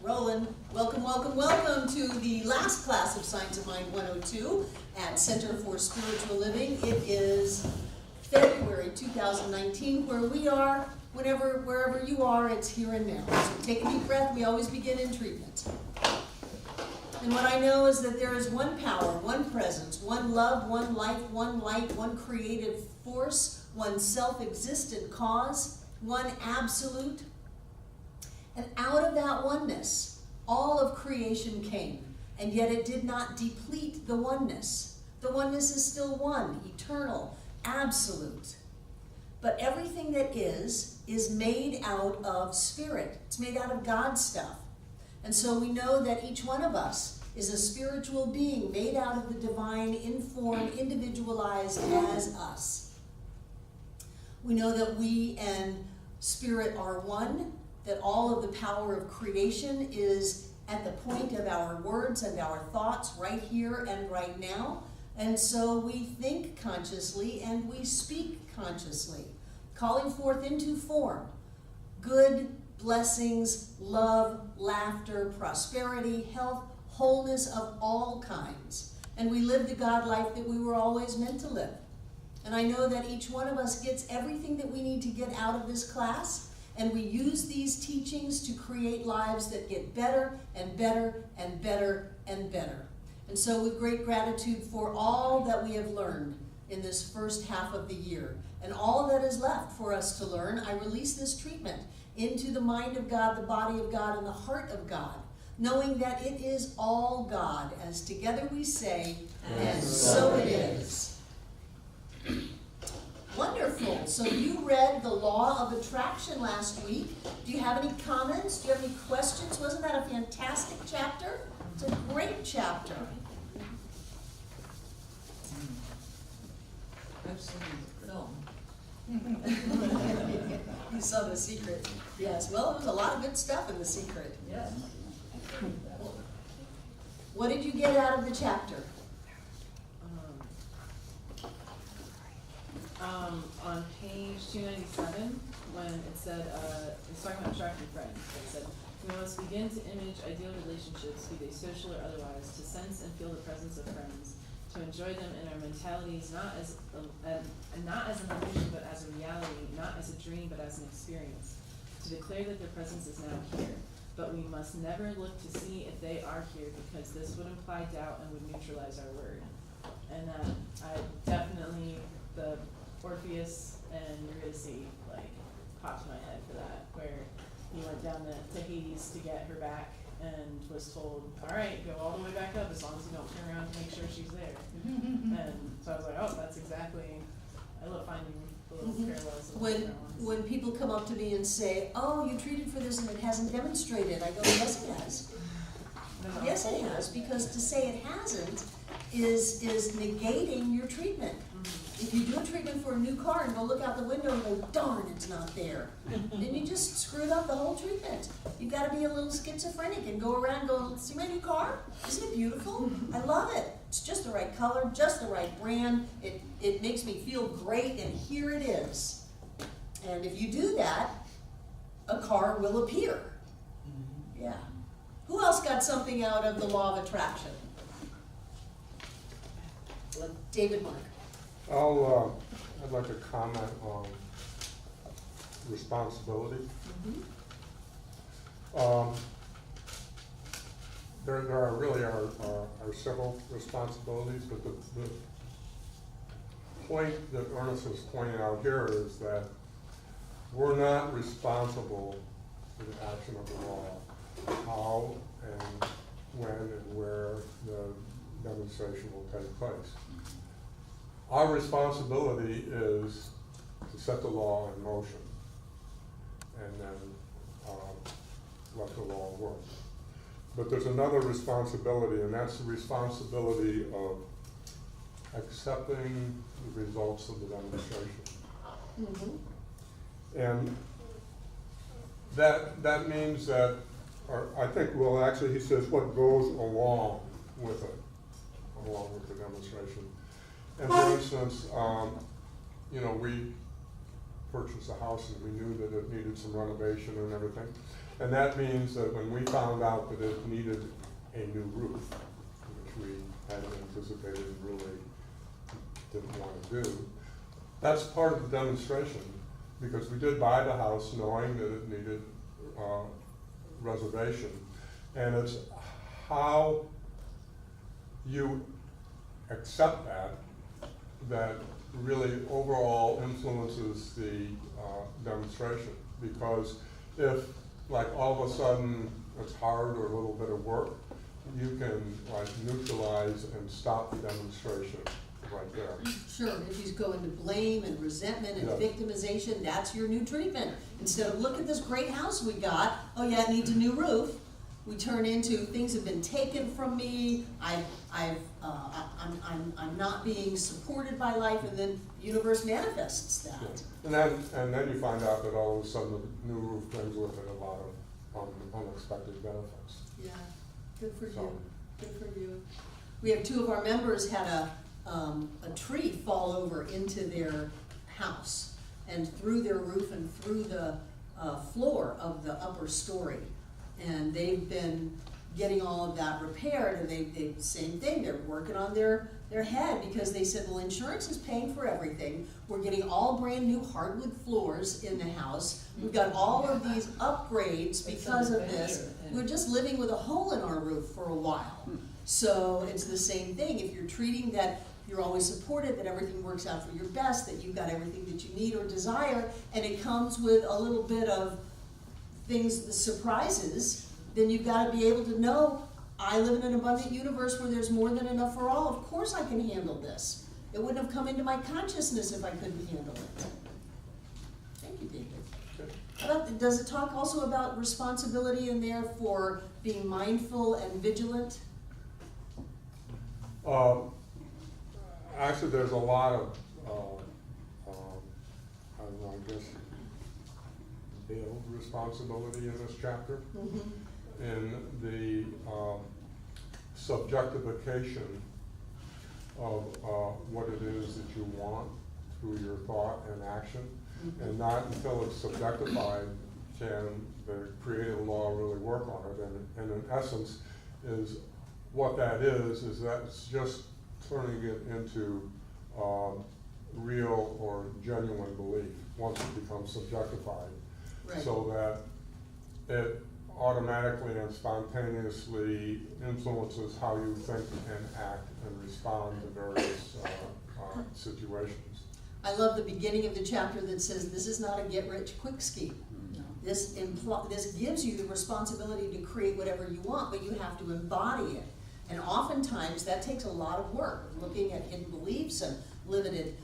Rolling. Welcome, welcome, welcome to the last class of Science of Mind 102 at Center for Spiritual Living. It is February 2019, where we are, wherever you are, it's here and now. So take a deep breath. We always begin in treatment. And what I know is that there is one power, one presence, one love, one life, one light, one creative force, one self-existent cause, one absolute. And out of that oneness, all of creation came, and yet it did not deplete the oneness. The oneness is still one, eternal, absolute. But everything that is made out of spirit. It's made out of God's stuff. And so we know that each one of us is a spiritual being made out of the divine, informed, individualized as us. We know that we and spirit are one, that all of the power of creation is at the point of our words and our thoughts right here and right now. And so we think consciously and we speak consciously, calling forth into form good blessings, love, laughter, prosperity, health, wholeness of all kinds. And we live the God life that we were always meant to live. And I know that each one of us gets everything that we need to get out of this class. And we use these teachings to create lives that get better and better and better and better. And so with great gratitude for all that we have learned in this first half of the year, and all that is left for us to learn, I release this treatment into the mind of God, the body of God, and the heart of God, knowing that it is all God, as together we say, and so it is. Wonderful. So you read the law of attraction last week. Do you have any comments? Do you have any questions? Wasn't that a fantastic chapter? It's a great chapter. I've seen the film. You saw The Secret. Yes. Well, there's a lot of good stuff in The Secret. Yes. What did you get out of the chapter? On page 297, when it said, it's talking about attracting friends, it said, we must begin to image ideal relationships, be they social or otherwise, to sense and feel the presence of friends, to enjoy them in our mentalities, not as an illusion, but as a reality, not as a dream, but as an experience, to declare that their presence is now here. But we must never look to see if they are here, because this would imply doubt and would neutralize our word. And I definitely, the Orpheus and Eurydice, like, popped in my head for that, where he went down to Hades to get her back and was told, all right, go all the way back up as long as you don't turn around to make sure she's there. And so I was like, oh, that's exactly, I love finding the little parallels. When people come up to me and say, oh, you treated for this and it hasn't demonstrated, I go, yes, it has. No. Yes, it has, because to say it hasn't is negating your treatment. If you do a treatment for a new car and go look out the window and go, darn, it's not there, then you just screwed up the whole treatment. You've got to be a little schizophrenic and go around and go, see my new car? Isn't it beautiful? I love it. It's just the right color, just the right brand. It makes me feel great, and here it is. And if you do that, a car will appear. Yeah. Who else got something out of the law of attraction? David Mark. I'd like to comment on responsibility. There are really are several responsibilities, but the point that Ernest is pointing out here is that we're not responsible for the action of the law, how and when and where the demonstration will take place. Our responsibility is to set the law in motion and then let the law work. But there's another responsibility, and that's the responsibility of accepting the results of the demonstration. And that means that, or I think, well, actually he says what goes along with it, along with the demonstration. And for instance, we purchased a house and we knew that it needed some renovation and everything. And that means that when we found out that it needed a new roof, which we hadn't anticipated and really didn't want to do, that's part of the demonstration, because we did buy the house knowing that it needed reservation. And it's how you accept that really overall influences the demonstration. Because if, like, all of a sudden it's hard or a little bit of work, you can like neutralize and stop the demonstration right there. Sure, if you go into blame and resentment and Yeah. victimization, that's your new treatment. Instead of, look at this great house we got, oh yeah, it needs a new roof, we turn into, things have been taken from me, I'm not being supported by life, and then the universe manifests that. Yeah. And then you find out that all of a sudden the new roof brings with it a lot of unexpected benefits. Yeah, good for So- you, good for you. We have two of our members had a tree fall over into their house and through their roof and through the floor of the upper story. And they've been getting all of that repaired, and they same thing, they're working on their head, because they said, well, insurance is paying for everything. We're getting all brand new hardwood floors in the house. We've got all of these upgrades because of this. We're just living with a hole in our roof for a while. So it's the same thing. If you're treating that you're always supported, that everything works out for your best, that you've got everything that you need or desire, and it comes with a little bit of things, the surprises, then you've got to be able to know, I live in an abundant universe where there's more than enough for all. Of course I can handle this. It wouldn't have come into my consciousness if I couldn't handle it. Thank you, David. How about, does it talk also about responsibility in there for being mindful and vigilant? Actually, there's a lot of, I don't know, I guess, build responsibility in this chapter. Mm-hmm. In the subjectification of what it is that you want through your thought and action. Mm-hmm. And not until it's subjectified can the creative law really work on it. And in essence, is what that is that's just turning it into real or genuine belief once it becomes subjectified. Right. So that it automatically and spontaneously influences how you think and act and respond to various situations. I love the beginning of the chapter that says, this is not a get-rich-quick scheme. No. This gives you the responsibility to create whatever you want, but you have to embody it. And oftentimes, that takes a lot of work, looking at hidden beliefs and limited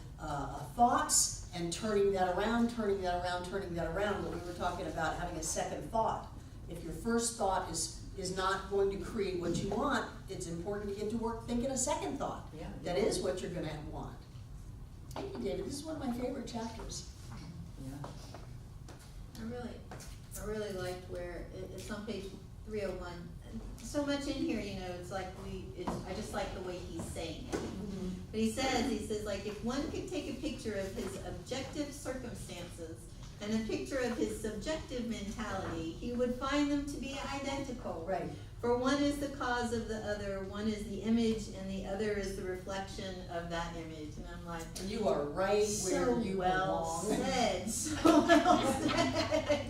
thoughts, and turning that around. But we were talking about having a second thought. If your first thought is not going to create what you want, it's important to get to work thinking a second thought. Yeah. That is what you're gonna want. Thank you, David. This is one of my favorite chapters. Yeah. I really liked where it's on page 301. So much in here, you know, it's like I just like the way he's saying it. Mm-hmm. But he says like, if one could take a picture of his objective circumstances and a picture of his subjective mentality, he would find them to be identical. Right. For one is the cause of the other, one is the image, and the other is the reflection of that image. And I'm like, And you are right where so you well belong. said, so well said.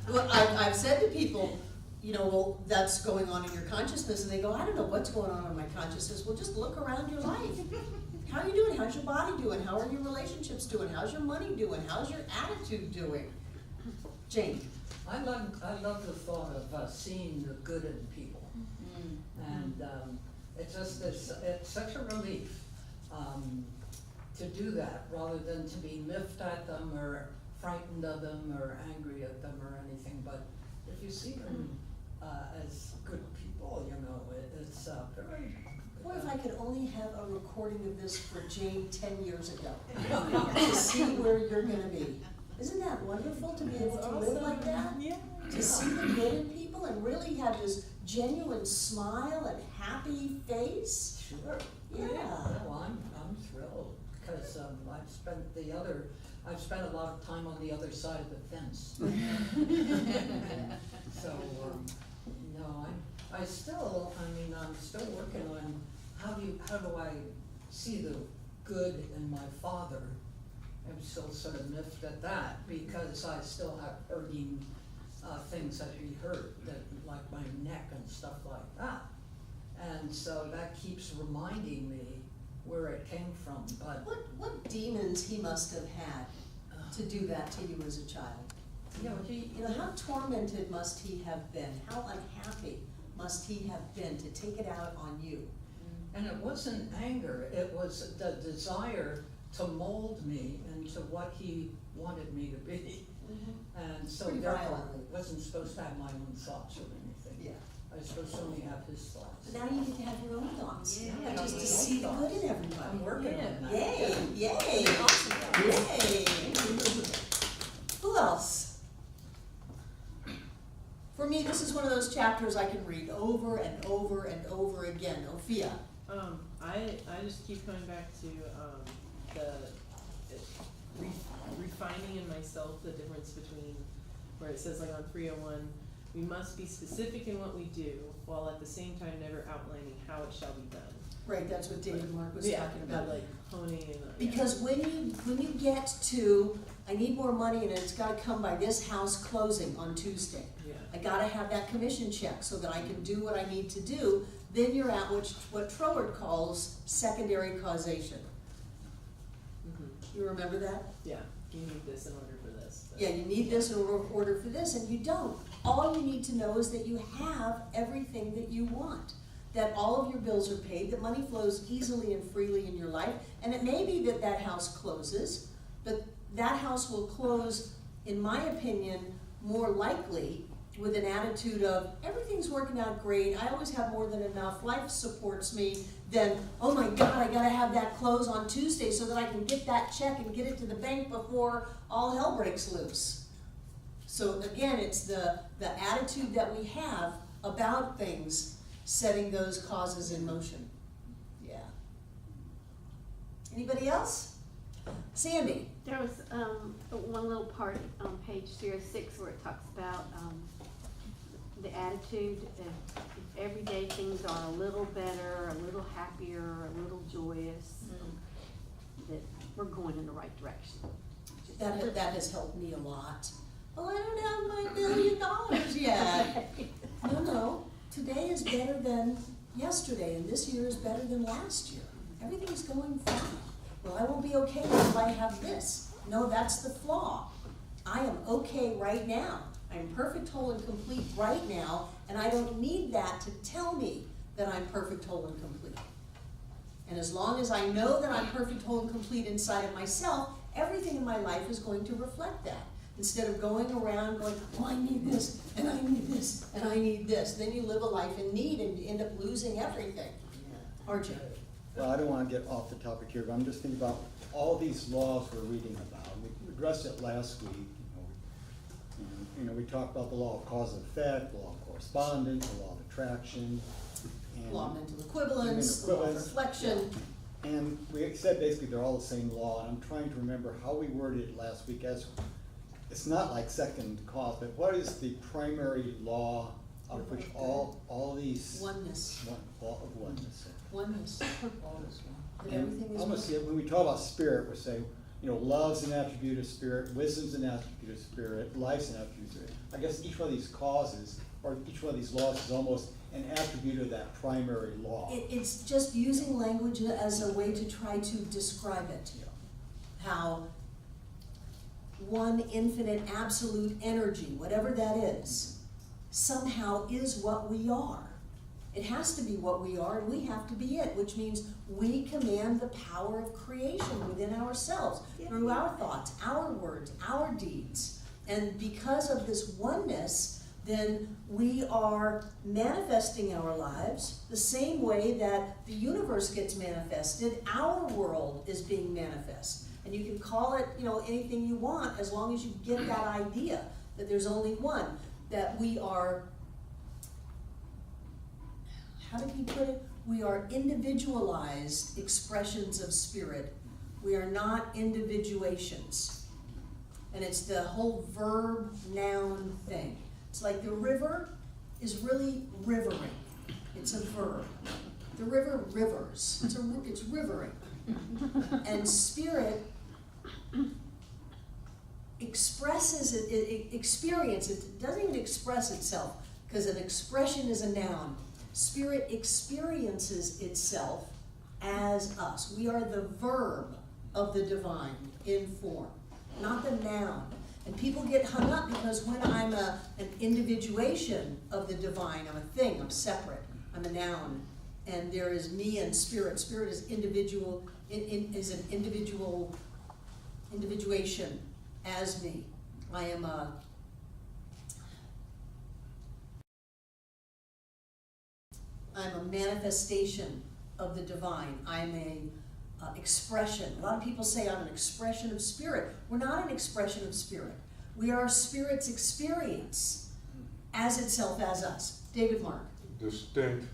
Well, I've said to people, you know, well, that's going on in your consciousness, and they go, I don't know what's going on in my consciousness. Well, just look around your life. How are you doing? How's your body doing? How are your relationships doing? How's your money doing? How's your attitude doing? Jane. I love the thought of seeing the good in people, and it's such a relief to do that, rather than to be miffed at them or frightened of them or angry at them or anything. But if you see them as good people, you know, it's very. Boy, if I could only have a recording of this for Jane 10 years ago, to see where you're gonna be. Isn't that wonderful to be able to live like that? Yeah. To see the good in people and really have this genuine smile and happy face? Sure. Yeah. Well, I'm thrilled, because I've spent the other I've spent a lot of time on the other side of the fence. So, no, I'm still working on how do I see the good in my father? I'm still sort of miffed at that, because I still have hurting, things that he hurt, that, like my neck and stuff like that. And so that keeps reminding me where it came from, but. What demons he must have had to do that to you as a child? You know, You know, how tormented must he have been? How unhappy must he have been to take it out on you? and it wasn't anger, it was the desire to mold me into what he wanted me to be. And so Pretty therefore, violently. wasn't supposed to have my own thoughts or anything. Yeah. I was supposed to only have his thoughts. But now you get to have your own thoughts. Yeah. And just to see the good in everybody. I'm working on that. Yay, yay, yay. Who else? For me, this is one of those chapters I can read over and over and over again. Ophia. I just keep coming back to, refining in myself the difference between, where it says like on 301, we must be specific in what we do, while at the same time never outlining how it shall be done. Right, that's what David Mark was talking about. Like honing and. Because when you get to, I need more money and it's gotta come by this house closing on Tuesday. Yeah. I gotta have that commission check so that I can do what I need to do, then you're at what Troward calls secondary causation. Mhm. You remember that? Yeah, you need this in order for this. but- Yeah, you need this in order for this, and you don't. All you need to know is that you have everything that you want, that all of your bills are paid, that money flows easily and freely in your life, and it may be that that house closes, but that house will close, in my opinion, more likely with an attitude of, everything's working out great, I always have more than enough, life supports me, than, oh my God, I gotta have that close on Tuesday so that I can get that check and get it to the bank before all hell breaks loose. So again, it's the attitude that we have about things setting those causes in motion. Yeah. Anybody else? Sandy? There was one little part on page 306 where it talks about the attitude. If everyday things are a little better, a little happier, a little joyous, that we're going in the right direction. That has helped me a lot. Well, I don't have my $1 billion yet. No, today is better than yesterday, and this year is better than last year. Everything's going fine. Well, I won't be okay until I have this. No, that's the flaw. I am okay right now. I'm perfect, whole, and complete right now, and I don't need that to tell me that I'm perfect, whole, and complete. And as long as I know that I'm perfect, whole, and complete inside of myself, everything in my life is going to reflect that. Instead of going around going, oh, I need this, and I need this, and I need this. Then you live a life in need and you end up losing everything. RJ? Well, I don't want to get off the topic here, but I'm just thinking about all these laws we're reading about. We addressed it last week. We talked about the law of cause and effect, the law of correspondence, the law of attraction. And Law of mental equivalence, the law of reflection. And we said basically they're all the same law, and I'm trying to remember how we worded it last week. As it's not like second cause, but what is the primary law of which all these Oneness. law of oneness? Oneness. All is one. That everything is Almost, one. when we talk about spirit, we're saying, love's an attribute of spirit, wisdom's an attribute of spirit, life's an attribute of spirit. I guess each one of these causes, or each one of these laws is almost an attribute of that primary law. It's just using language as a way to try to describe it. Yeah. How one infinite absolute energy, whatever that is, somehow is what we are. It has to be what we are, and we have to be it, which means we command the power of creation within ourselves through our thoughts, our words, our deeds. And because of this oneness, then we are manifesting our lives the same way that the universe gets manifested. Our world is being manifest. And you can call it, anything you want, as long as you get that idea that there's only one, that we are, how did he put it? We are individualized expressions of spirit. We are not individuations. and it's the whole verb noun thing. It's like the river is really rivering. It's a verb. The river rivers. It's rivering. And spirit expresses it experiences. It doesn't even express itself, because an expression is a noun. Spirit experiences itself as us. We are the verb of the divine in form, not the noun. And people get hung up because when I'm an individuation of the divine, I'm a thing, I'm separate, I'm a noun. And there is me and spirit. Spirit is individual, is an individuation as me. I am I'm a manifestation of the divine. I'm a expression. A lot of people say I'm an expression of spirit. We're not an expression of spirit. We are spirit's experience as itself, as us. David Mark. Distinct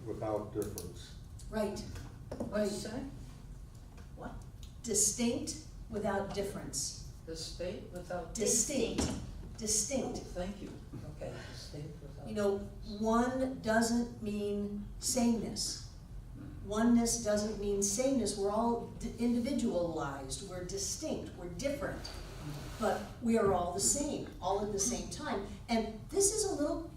without difference. Right. What'd you say? What? Distinct without difference. The state without. Distinct. Oh, Distinct. thank you. Okay, distinct without. You know, one doesn't mean sameness. Oneness doesn't mean sameness. We're all individualized. We're distinct. We're different. But we are all the same, all at the same time. And this is a little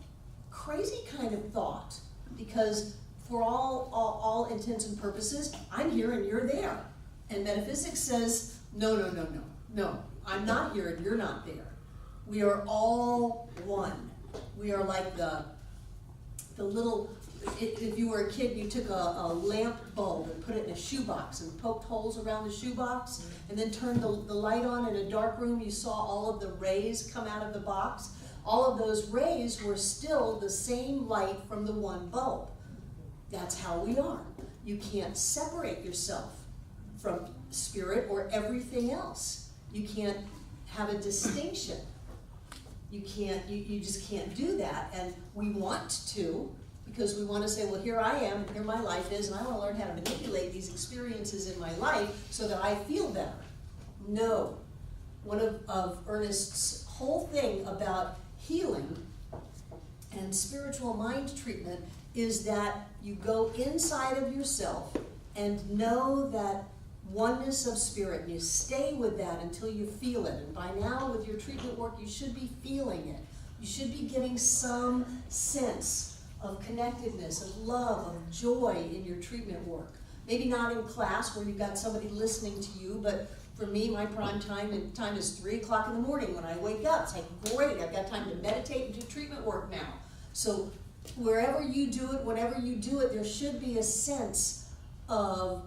crazy kind of thought, because for all intents and purposes, I'm here and you're there. And metaphysics says, no, I'm not here and you're not there. We are all one. We are like the little, if you were a kid, you took a lamp bulb and put it in a shoebox and poked holes around the shoebox and then turned the light on in a dark room. You saw all of the rays come out of the box. All of those rays were still the same light from the one bulb. That's how we are. You can't separate yourself from spirit or everything else. You can't have a distinction. You just can't do that. And we want to, because we want to say, well, here I am, and here my life is, and I want to learn how to manipulate these experiences in my life so that I feel better. No. One of Ernest's whole thing about healing and spiritual mind treatment is that you go inside of yourself and know that oneness of spirit, and you stay with that until you feel it. And by now, with your treatment work, you should be feeling it. You should be getting some sense of connectedness, of love, of joy in your treatment work. Maybe not in class where you've got somebody listening to you, but for me, my prime time is 3 o'clock in the morning when I wake up. It's like, great, I've got time to meditate and do treatment work now. So wherever you do it, whenever you do it, there should be a sense of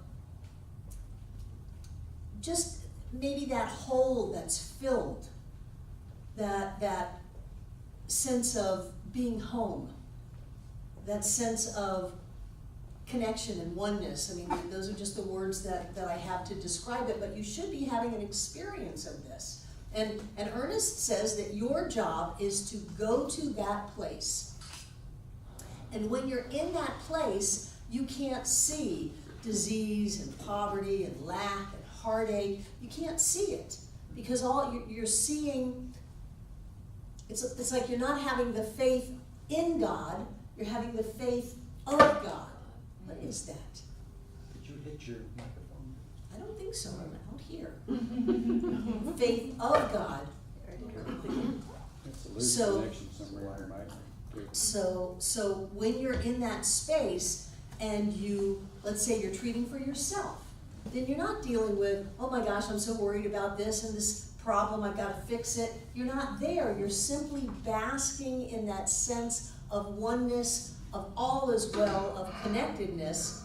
just maybe that hole that's filled, that sense of being home, that sense of connection and oneness. I mean, those are just the words that I have to describe it, but you should be having an experience of this. And Ernest says that your job is to go to that place. And when you're in that place, you can't see disease and poverty and lack and heartache. You can't see it, because all you're seeing, it's like you're not having the faith in God, you're having the faith of God. What is that? Did you hit your microphone? I don't think so. I don't hear. Faith of God. It's a loose So- connection somewhere, right? So when you're in that space and you, let's say you're treating for yourself, then you're not dealing with, oh my gosh, I'm so worried about this and this problem, I've got to fix it. You're not there. You're simply basking in that sense of oneness, of all as well, of connectedness.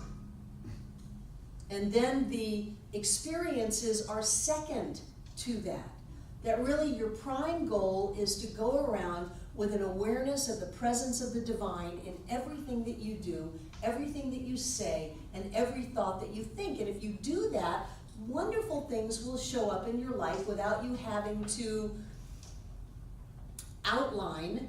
And then the experiences are second to that. That really your prime goal is to go around with an awareness of the presence of the divine in everything that you do, everything that you say, and every thought that you think. And if you do that, wonderful things will show up in your life without you having to outline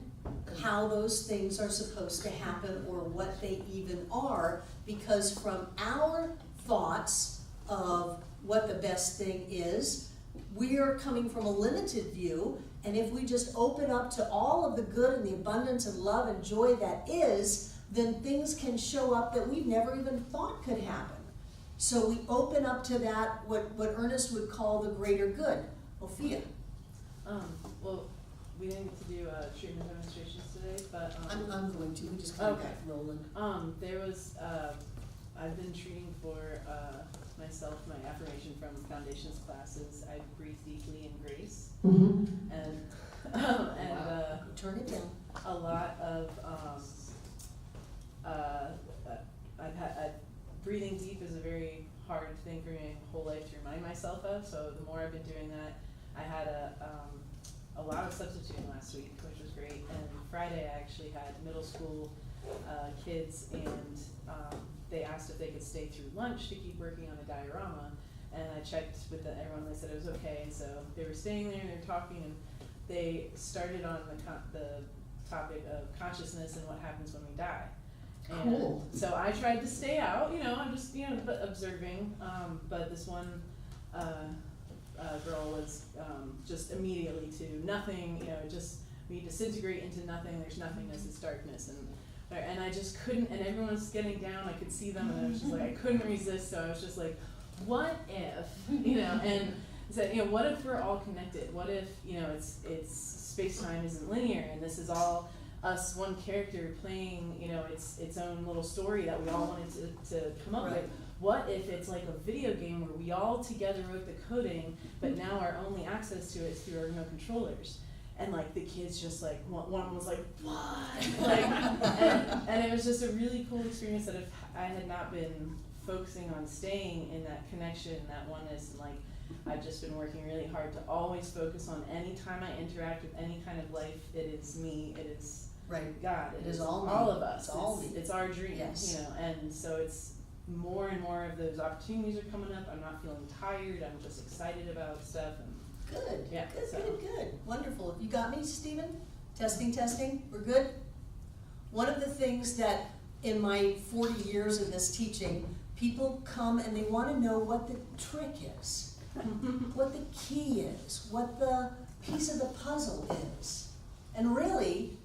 how those things are supposed to happen or what they even are, because from our thoughts of what the best thing is, we are coming from a limited view, and if we just open up to all of the good and the abundance and love and joy that is, then things can show up that we've never even thought could happen. So we open up to that, what Ernest would call the greater good. Ophia. Well, we didn't get to do treatment demonstrations today, but I'm going to, we just kind of Okay. got rolling. there was I've been treating for myself my affirmation from foundations classes. I breathe deeply in grace, and Turn it down. a lot of I've had breathing deep is a very hard thing for me my whole life to remind myself of. So the more I've been doing that, I had a lot of substituting last week, which was great. And Friday I actually had middle school kids, and they asked if they could stay through lunch to keep working on a diorama. And I checked with everyone, they said it was okay. So they were staying there and they were talking, and they started on the topic of consciousness and what happens when we die. And Cool. so I tried to stay out, I'm just, observing, but this one, girl was, just immediately to nothing, just, we disintegrate into nothing, there's nothingness, it's darkness, and I just couldn't, and everyone was getting down, I could see them, and I was just like, I couldn't resist, so I was just like, what if, and said, what if we're all connected? What if, it's space-time isn't linear, and this is all us, one character playing, its own little story that we all wanted to come up with. What if it's like a video game where we all together wrote the coding, but now our only access to it is through our remote controllers? And like the kids just like, one was like, what? Like, and it was just a really cool experience that if I had not been focusing on staying in that connection, that oneness, and like, I've just been working really hard to always focus on any time I interact with any kind of life, it is me, it is God, it is all of us, it's our dream, Yes. and so it's more and more of those opportunities are coming up. I'm not feeling tired, I'm just excited about stuff. And Good, yeah, good. Wonderful. You got me, Stephen? Testing, we're good? One of the things that in my 40 years of this teaching, people come and they want to know what the trick is, what the key is, what the piece of the puzzle is. And really,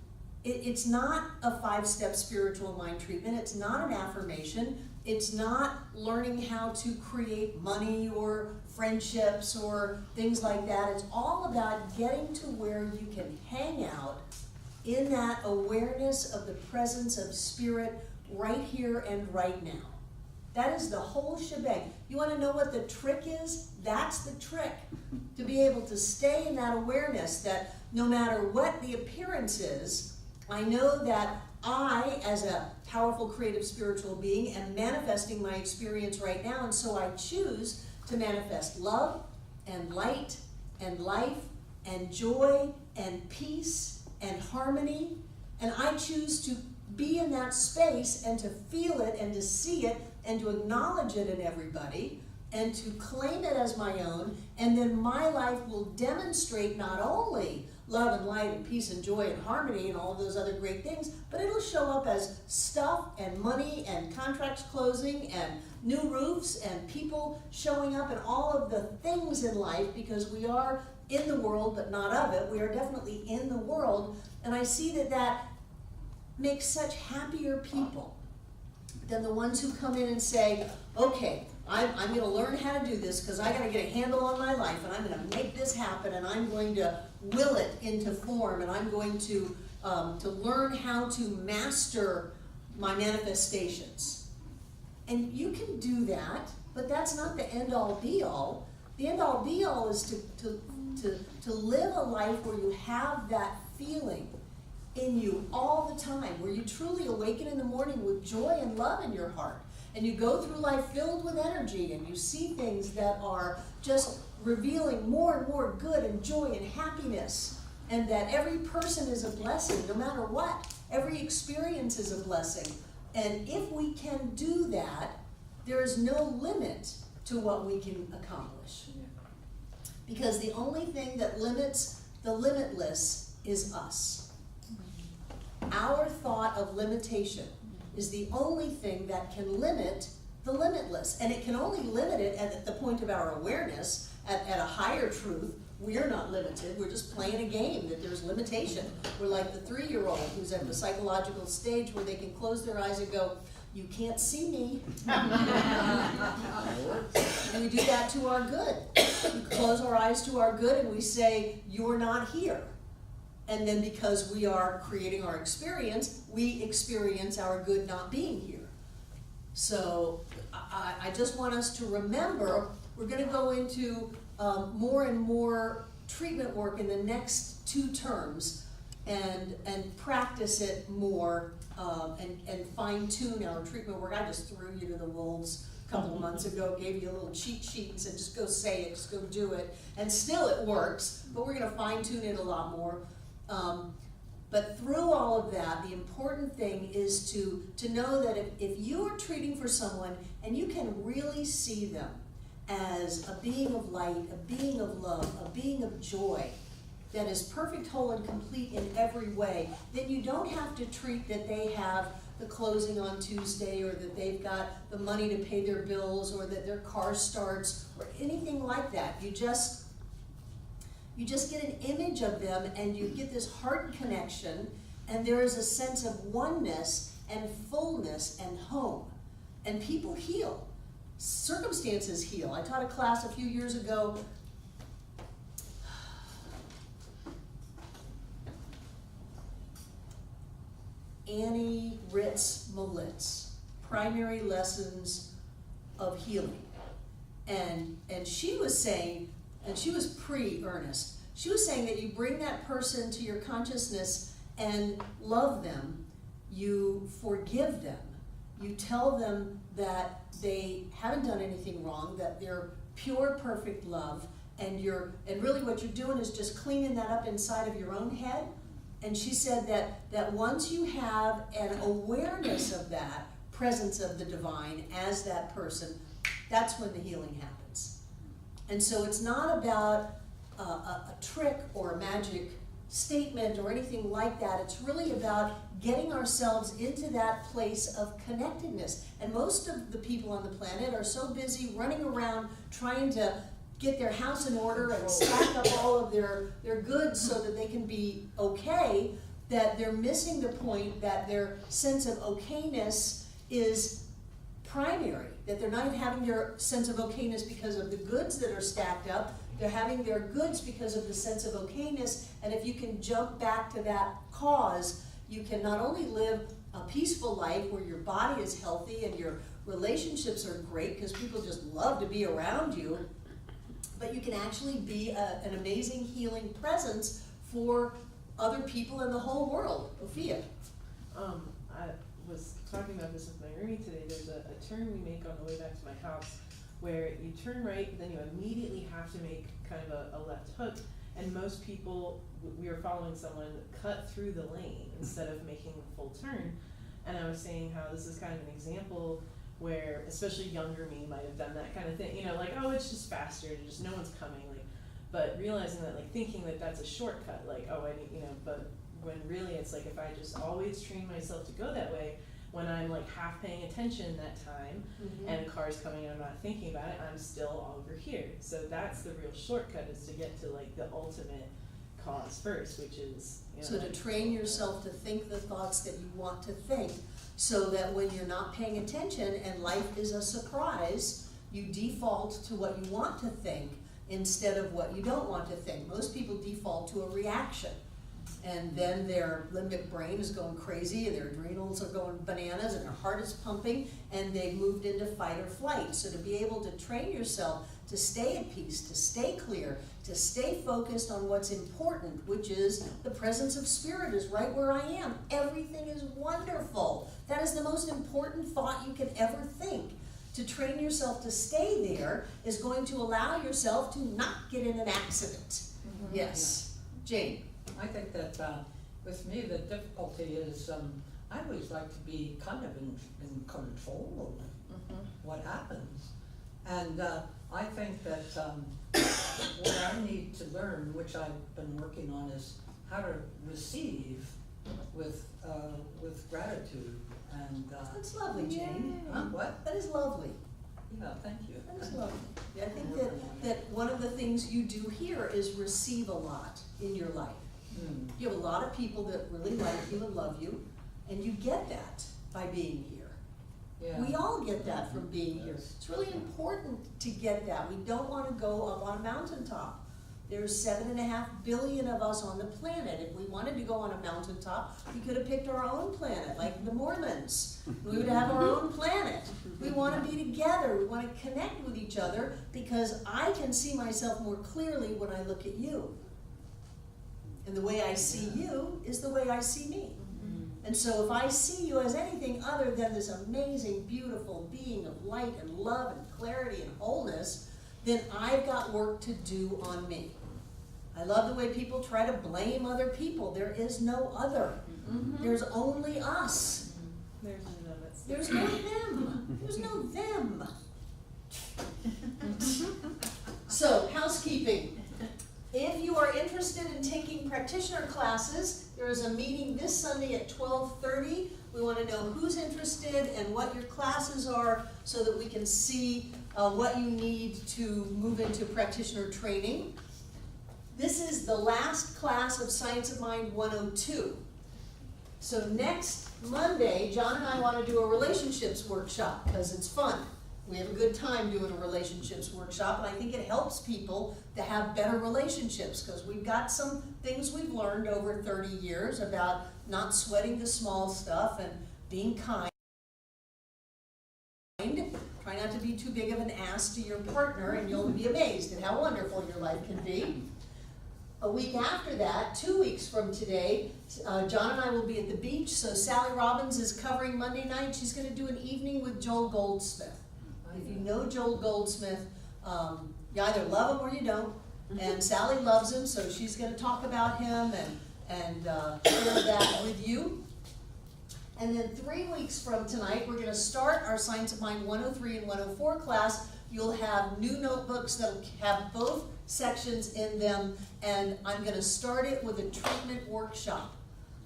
it's not a 5-step spiritual mind treatment. It's not an affirmation. It's not learning how to create money or friendships or things like that. It's all about getting to where you can hang out in that awareness of the presence of spirit right here and right now. That is the whole shebang. You want to know what the trick is? That's the trick. To be able to stay in that awareness that no matter what the appearance is, I know that I, as a powerful creative spiritual being, am manifesting my experience right now, and so I choose to manifest love and light and life and joy and peace and harmony, and I choose to be in that space and to feel it and to see it and to acknowledge it in everybody and to claim it as my own, and then my life will demonstrate not only love and light and peace and joy and harmony and all of those other great things, but it'll show up as stuff and money and contracts closing and new roofs and people showing up and all of the things in life, because we are in the world but not of it. We are definitely in the world, and I see that makes such happier people than the ones who come in and say, okay, I'm going to learn how to do this because I got to get a handle on my life, and I'm going to make this happen, and I'm going to will it into form, and I'm going to learn how to master my manifestations. And you can do that, but that's not the end-all be-all. The end-all be-all is to live a life where you have that feeling in you all the time, where you truly awaken in the morning with joy and love in your heart. And you go through life filled with energy, and you see things that are just revealing more and more good and joy and happiness, and that every person is a blessing, no matter what. Every experience is a blessing. And if we can do that, there is no limit to what we can accomplish. Because the only thing that limits the limitless is us. Our thought of limitation is the only thing that can limit the limitless. And it can only limit it at the point of our awareness, at a higher truth. We're not limited, we're just playing a game, that there's limitation. We're like the 3-year-old who's at the psychological stage where they can close their eyes and go, you can't see me. And we do that to our good. We close our eyes to our good and we say, you're not here. And then because we are creating our experience, we experience our good not being here. So I just want us to remember, we're gonna go into more and more treatment work in the next 2 terms and practice it more and fine tune our treatment work. I just threw you to the wolves a couple of months ago, gave you a little cheat sheet and said just go say it, just go do it. And still it works, but we're gonna fine tune it a lot more. But through all of that, the important thing is to know that if you are treating for someone and you can really see them as a being of light, a being of love, a being of joy, that is perfect, whole, and complete in every way, then you don't have to treat that they have the closing on Tuesday, or that they've got the money to pay their bills, or that their car starts, or anything like that. You just get an image of them and you get this heart connection, and there is a sense of oneness and fullness and home. And people heal. Circumstances heal. I taught a class a few years ago. Annie Ritz Molitz, Primary Lessons of Healing. And she was saying, and she was pre-Ernest, she was saying that you bring that person to your consciousness and love them, you forgive them, you tell them that they haven't done anything wrong, that they're pure, perfect love, and really what you're doing is just cleaning that up inside of your own head. And she said that once you have an awareness of that presence of the divine as that person, that's when the healing happens. And so it's not about a trick or a magic statement or anything like that. It's really about getting ourselves into that place of connectedness. And most of the people on the planet are so busy running around trying to get their house in order and stack up all of their goods so that they can be okay, that they're missing the point that their sense of okayness is primary, that they're not having their sense of okayness because of the goods that are stacked up, they're having their goods because of the sense of okayness. And if you can jump back to that cause, you can not only live a peaceful life where your body is healthy and your relationships are great because people just love to be around you, but you can actually be an amazing healing presence for other people in the whole world. Ophia. I was talking about this with my roomie today. There's a turn we make on the way back to my house where you turn right, but then you immediately have to make kind of a left hook. And most people, we were following someone, cut through the lane instead of making a full turn. And I was saying how this is kind of an example where especially younger me might have done that kind of thing, you know, like, oh, it's just faster, just no one's coming, like, but realizing that, like, thinking that that's a shortcut, like, oh, I need, you know, but when really it's like, if I just always train myself to go that way, when I'm like half paying attention that time, and cars coming and I'm not thinking about it, I'm still over here. So that's the real shortcut, is to get to like the ultimate cause first, which is, you know, So to train yourself to think the thoughts that you want to think, so that when you're not paying attention and life is a surprise, you default to what you want to think instead of what you don't want to think. Most people default to a reaction, and then their limbic brain is going crazy and their adrenals are going bananas and their heart is pumping and they've moved into fight or flight. So to be able to train yourself to stay at peace, to stay clear, to stay focused on what's important, which is the presence of spirit is right where I am. Everything is wonderful. That is the most important thought you can ever think. To train yourself to stay there is going to allow yourself to not get in an accident. Yes. Jane. I think that with me the difficulty is I always like to be kind of in control of what happens. And I think that what I need to learn, which I've been working on, is how to receive with gratitude and, That's lovely, Jane. huh, what? That is lovely. Yeah, thank you. That is lovely. I think that one of the things you do here is receive a lot in your life. Hmm. You have a lot of people that really like you and love you, and you get that by being here. Yeah. We all get that from being here. It's really important to get that. We don't want to go up on a mountaintop. There's 7.5 billion of us on the planet. If we wanted to go on a mountaintop, we could have picked our own planet, like the Mormons. We would have our own planet. We want to be together. We want to connect with each other because I can see myself more clearly when I look at you. And the way I see you is the way I see me. And so if I see you as anything other than this amazing, beautiful being of light and love and clarity and wholeness, then I've got work to do on me. I love the way people try to blame other people. There is no other. There's only us. There's no limits. There's no them. There's no them. So, housekeeping. If you are interested in taking practitioner classes, there is a meeting this Sunday at 12:30. We want to know who's interested and what your classes are so that we can see what you need to move into practitioner training. This is the last class of Science of Mind 102. So next Monday, John and I want to do a relationships workshop because it's fun. We have a good time doing a relationships workshop, and I think it helps people to have better relationships because we've got some things we've learned over 30 years about not sweating the small stuff and being kind. Try not to be too big of an ass to your partner, and you'll be amazed at how wonderful your life can be. A week after that, 2 weeks from today, John and I will be at the beach, so Sally Robbins is covering Monday night. She's going to do an evening with Joel Goldsmith. If you know Joel Goldsmith, you either love him or you don't, and Sally loves him, so she's going to talk about him and share that with you. And then 3 weeks from tonight, we're going to start our Science of Mind 103 and 104 class. You'll have new notebooks that will have both sections in them, and I'm going to start it with a treatment workshop.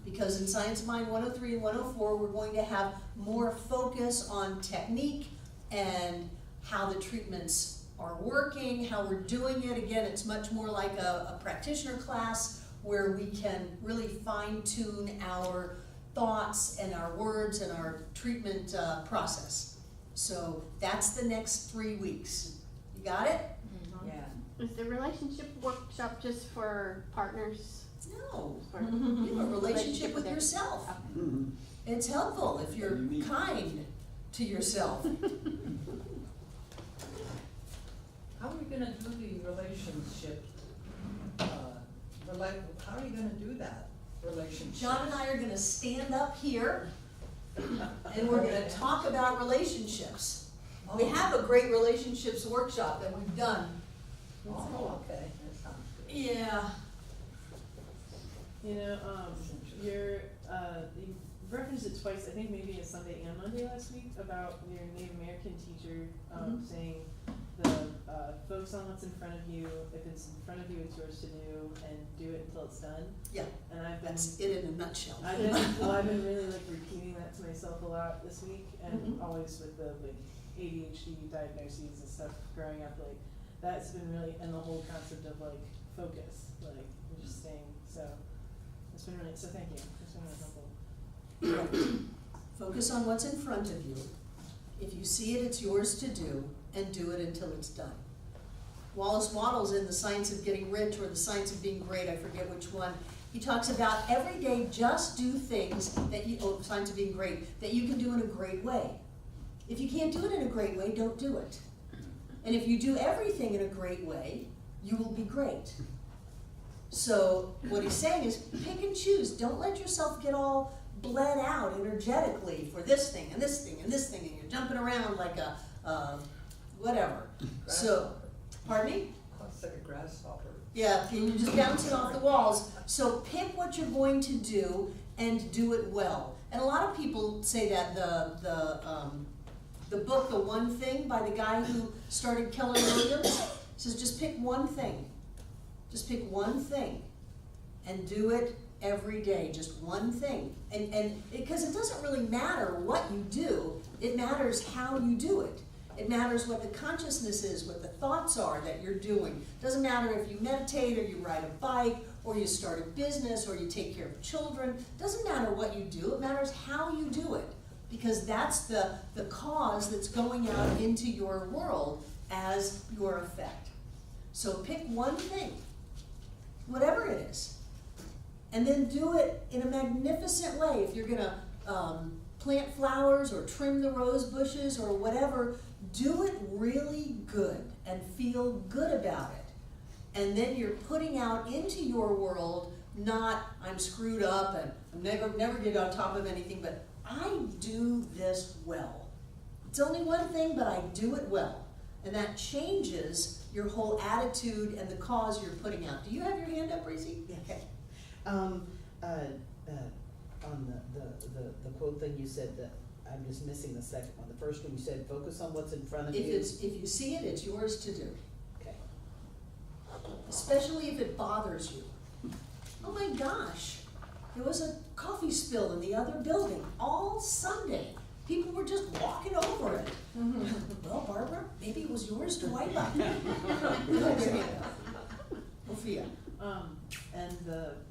Because in Science of Mind 103 and 104, we're going to have more focus on technique and how the treatments are working, how we're doing it. Again, it's much more like a practitioner class where we can really fine-tune our thoughts and our words and our treatment process. So that's the next 3 weeks. You got it? Yeah. Is the relationship workshop just for partners? No. For You have a relationship with yourself. Mhm. It's helpful if you're Unique. kind to yourself. How are we gonna do the relationship, how are you gonna do that relationship? John and I are gonna stand up here and we're gonna talk about relationships. We have a great relationships workshop that we've done. Oh, okay, that sounds good. Yeah. You know, you referenced it twice, I think maybe a Sunday and Monday last week, about your Native American teacher saying focus on what's in front of you. If it's in front of you, it's yours to do, and do it until it's done. Yeah, And I've been, that's it in a nutshell. I've been really like repeating that to myself a lot this week, and always with the like ADHD diagnoses and stuff growing up, like that's been really, and the whole concept of like focus, like just staying. So it's been really, so thank you. It's been really helpful. Focus on what's in front of you. If you see it, it's yours to do, and do it until it's done. Wallace Wattles in The Science of Getting Rich, or The Science of Being Great, I forget which one, he talks about every day just do things that you, Science of Being Great, that you can do in a great way. If you can't do it in a great way, don't do it. And if you do everything in a great way, you will be great. So what he's saying is pick and choose. Don't let yourself get all bled out energetically for this thing and this thing and this thing, and you're jumping around like a whatever. So, pardon me? It's like a grasshopper. Yeah, you're just bouncing off the walls. So pick what you're going to do and do it well. And a lot of people say that the book, The One Thing, by the guy who started Keller Williams, says just pick one thing. Just pick one thing and do it every day, just one thing. And because it doesn't really matter what you do, it matters how you do it. It matters what the consciousness is, what the thoughts are that you're doing. Doesn't matter if you meditate or you ride a bike or you start a business or you take care of children. Doesn't matter what you do, it matters how you do it. Because that's the cause that's going out into your world as your effect. So pick one thing, whatever it is, and then do it in a magnificent way. If you're gonna plant flowers or trim the rose bushes or whatever, do it really good and feel good about it. And then you're putting out into your world, not I'm screwed up and I'm never get on top of anything, but I do this well. It's only one thing, but I do it well. And that changes your whole attitude and the cause you're putting out. Do you have your hand up, Breezy? Yes. Okay. On the quote thing you said that, I'm just missing the second one. The first one you said, focus on what's in front of you. If you see it, it's yours to do. Okay. Especially if it bothers you. Oh my gosh, there was a coffee spill in the other building all Sunday. People were just walking over it. Well, Barbara, maybe it was yours to wipe up. Sophia. And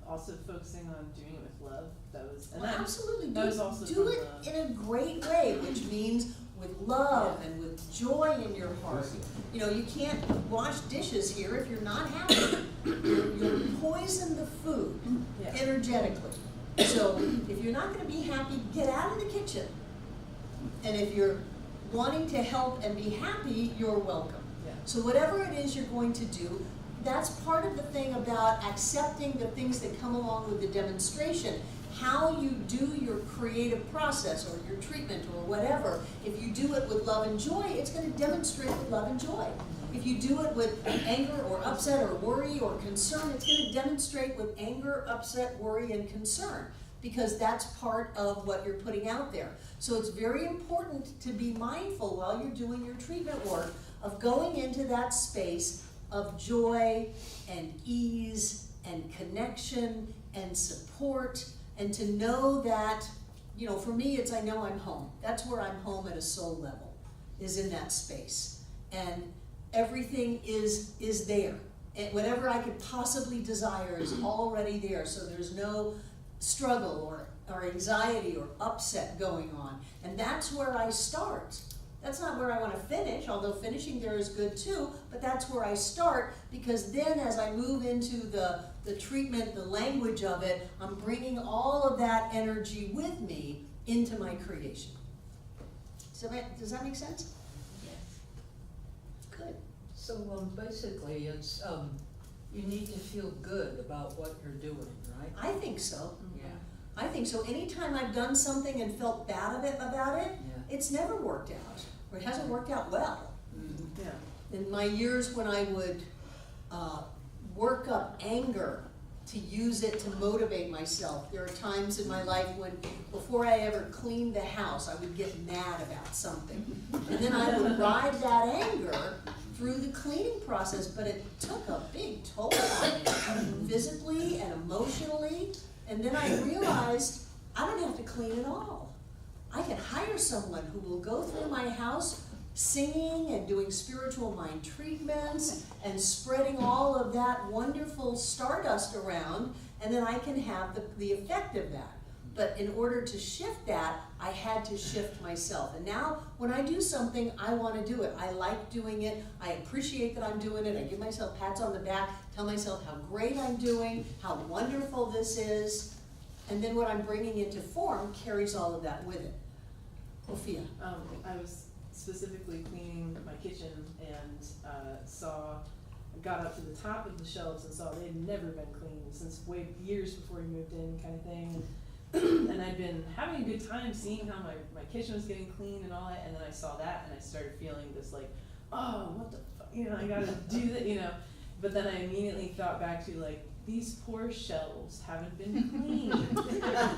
also focusing on doing it with love, that was, and Well, that, absolutely, that was also do from it the- in a great way, which means with love and with joy in your heart. You know, you can't wash dishes here if you're not happy. You'll poison the food Yeah. energetically. So if you're not gonna be happy, get out of the kitchen. And if you're wanting to help and be happy, you're welcome. Yeah. So whatever it is you're going to do, that's part of the thing about accepting the things that come along with the demonstration. How you do your creative process or your treatment or whatever, if you do it with love and joy, it's going to demonstrate with love and joy. If you do it with anger or upset or worry or concern, it's going to demonstrate with anger, upset, worry, and concern, because that's part of what you're putting out there. So it's very important to be mindful while you're doing your treatment work of going into that space of joy and ease and connection and support, and to know that, you know, for me, it's I know I'm home. That's where I'm home at a soul level, is in that space. And everything is there. And whatever I could possibly desire is already there, so there's no struggle or anxiety or upset going on. And that's where I start. That's not where I want to finish, although finishing there is good too, but that's where I start, because then as I move into the treatment, the language of it, I'm bringing all of that energy with me into my creation. So does that make sense? Yes. Good. So basically, it's you need to feel good about what you're doing, right? I think so. Yeah. I think so. Anytime I've done something and felt bad about it, Yeah. it's never worked out, or it hasn't worked out well. Mm-hmm. Yeah. In my years when I would work up anger to use it to motivate myself, there are times in my life when before I ever cleaned the house, I would get mad about something. And then I would ride that anger through the cleaning process, but it took a big toll on me, physically and emotionally. And then I realized I don't have to clean at all. I can hire someone who will go through my house singing and doing spiritual mind treatments and spreading all of that wonderful stardust around, and then I can have the effect of that. But in order to shift that, I had to shift myself. And now when I do something, I want to do it. I like doing it. I appreciate that I'm doing it. I give myself pats on the back, tell myself how great I'm doing, how wonderful this is. And then what I'm bringing into form carries all of that with it. Sophia. I was specifically cleaning my kitchen and got up to the top of the shelves and saw they had never been cleaned since years before you moved in, kind of thing. And I'd been having a good time seeing how my kitchen was getting clean and all that, and then I saw that and I started feeling this like, oh, what the fuck, you know, I gotta do that, you know. But then I immediately thought back to like, these poor shelves haven't been cleaned.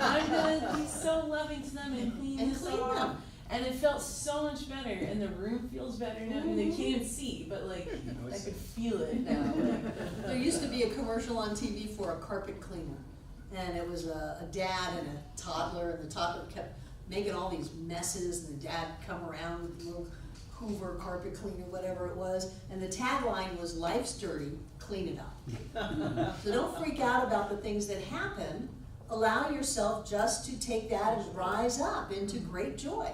I'm gonna be so loving to them and clean this off. Them. And it felt so much better, and the room feels better now. I mean, they can't even see, but like, I could feel it now. There used to be a commercial on TV for a carpet cleaner. And it was a dad and a toddler, and the toddler kept making all these messes, and the dad come around with a little Hoover carpet cleaner, whatever it was, and the tagline was, "Life's dirty, clean it up." So don't freak out about the things that happen. Allow yourself just to take that and rise up into great joy.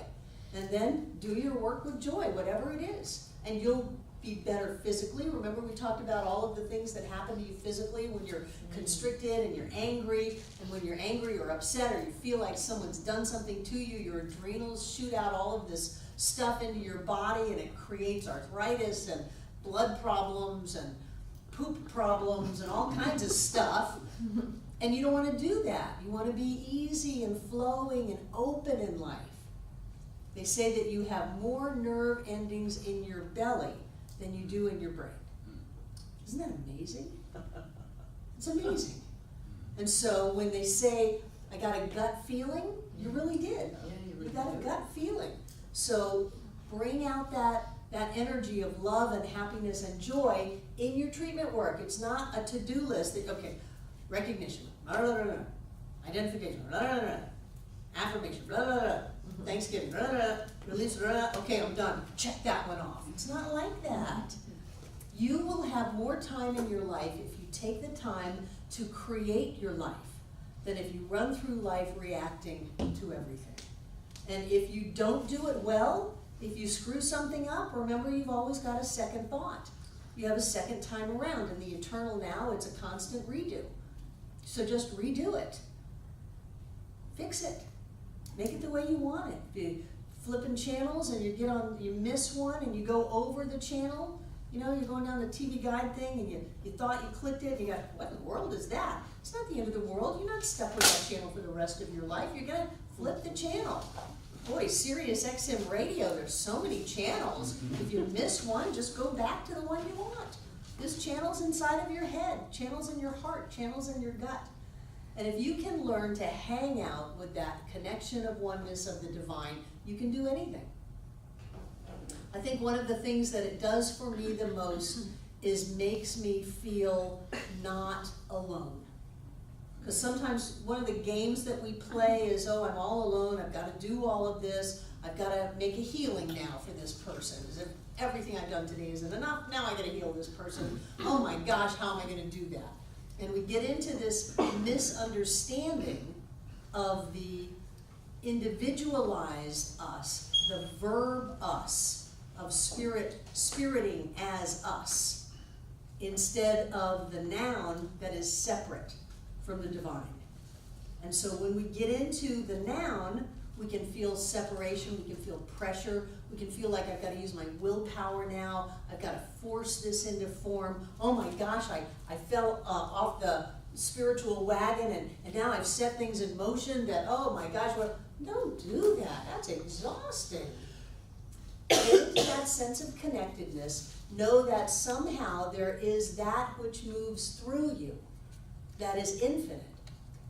And then do your work with joy, whatever it is. And you'll be better physically. Remember, we talked about all of the things that happen to you physically when you're constricted and you're angry. And when you're angry or upset, or you feel like someone's done something to you, your adrenals shoot out all of this stuff into your body, and it creates arthritis and blood problems and poop problems and all kinds of stuff. And you don't want to do that. You want to be easy and flowing and open in life. They say that you have more nerve endings in your belly than you do in your brain. Isn't that amazing? It's amazing. And so when they say, "I got a gut feeling," you really did. You got a gut feeling. So bring out that energy of love and happiness and joy in your treatment work. It's not a to-do list that, okay, recognition, blah, blah, blah, blah, identification, blah, blah, blah, affirmation, blah, blah, blah, Thanksgiving, blah, blah, blah, release, blah, blah, okay, I'm done, check that one off. It's not like that. You will have more time in your life if you take the time to create your life than if you run through life reacting to everything. And if you don't do it well, if you screw something up, remember, you've always got a second thought. You have a second time around. In the eternal now, it's a constant redo. So just redo it. Fix it. Make it the way you want it. If you're flipping channels and you miss one and you go over the channel, you know, you're going down the TV guide thing and you thought you clicked it, and you got, what in the world is that? It's not the end of the world. You're not stuck with that channel for the rest of your life. You're going to flip the channel. Boy, Sirius XM radio, there's so many channels. If you miss one, just go back to the one you want. There's channels inside of your head, channels in your heart, channels in your gut. And if you can learn to hang out with that connection of oneness of the divine, you can do anything. I think one of the things that it does for me the most is makes me feel not alone. Because sometimes one of the games that we play is, oh, I'm all alone, I've got to do all of this, I've got to make a healing now for this person. As if everything I've done today isn't enough, now I got to heal this person. Oh my gosh, how am I going to do that? And we get into this misunderstanding of the individualized us, the verb us, of spiriting as us, instead of the noun that is separate from the divine. And so when we get into the noun, we can feel separation, we can feel pressure, we can feel like I've got to use my willpower now, I've got to force this into form. Oh my gosh, I fell off the spiritual wagon and now I've set things in motion that, oh my gosh, well, don't do that, that's exhausting. Get into that sense of connectedness, know that somehow there is that which moves through you that is infinite.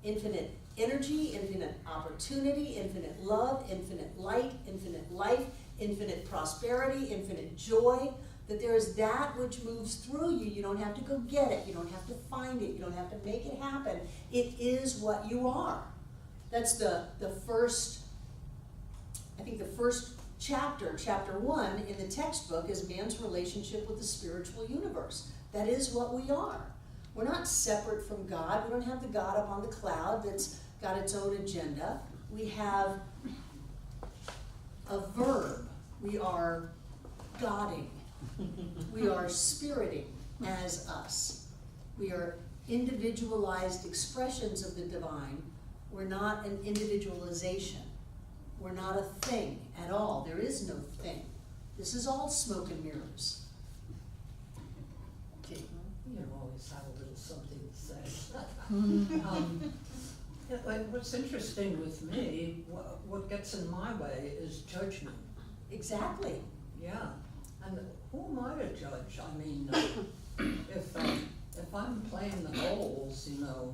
Infinite energy, infinite opportunity, infinite love, infinite light, infinite life, infinite prosperity, infinite joy. That there is that which moves through you. You don't have to go get it. You don't have to find it. You don't have to make it happen. It is what you are. That's the first, I think the first chapter 1 in the textbook is man's relationship with the spiritual universe. That is what we are. We're not separate from God. We don't have the God up on the cloud that's got its own agenda. We have a verb. We are Godding. We are spiriting as us. We are individualized expressions of the divine. We're not an individualization. We're not a thing at all. There is no thing. This is all smoke and mirrors. Okay. You always have a little something to say. What's interesting with me, what gets in my way is judgment. Exactly. Yeah, and who am I to judge? I mean, if I'm playing the roles, you know,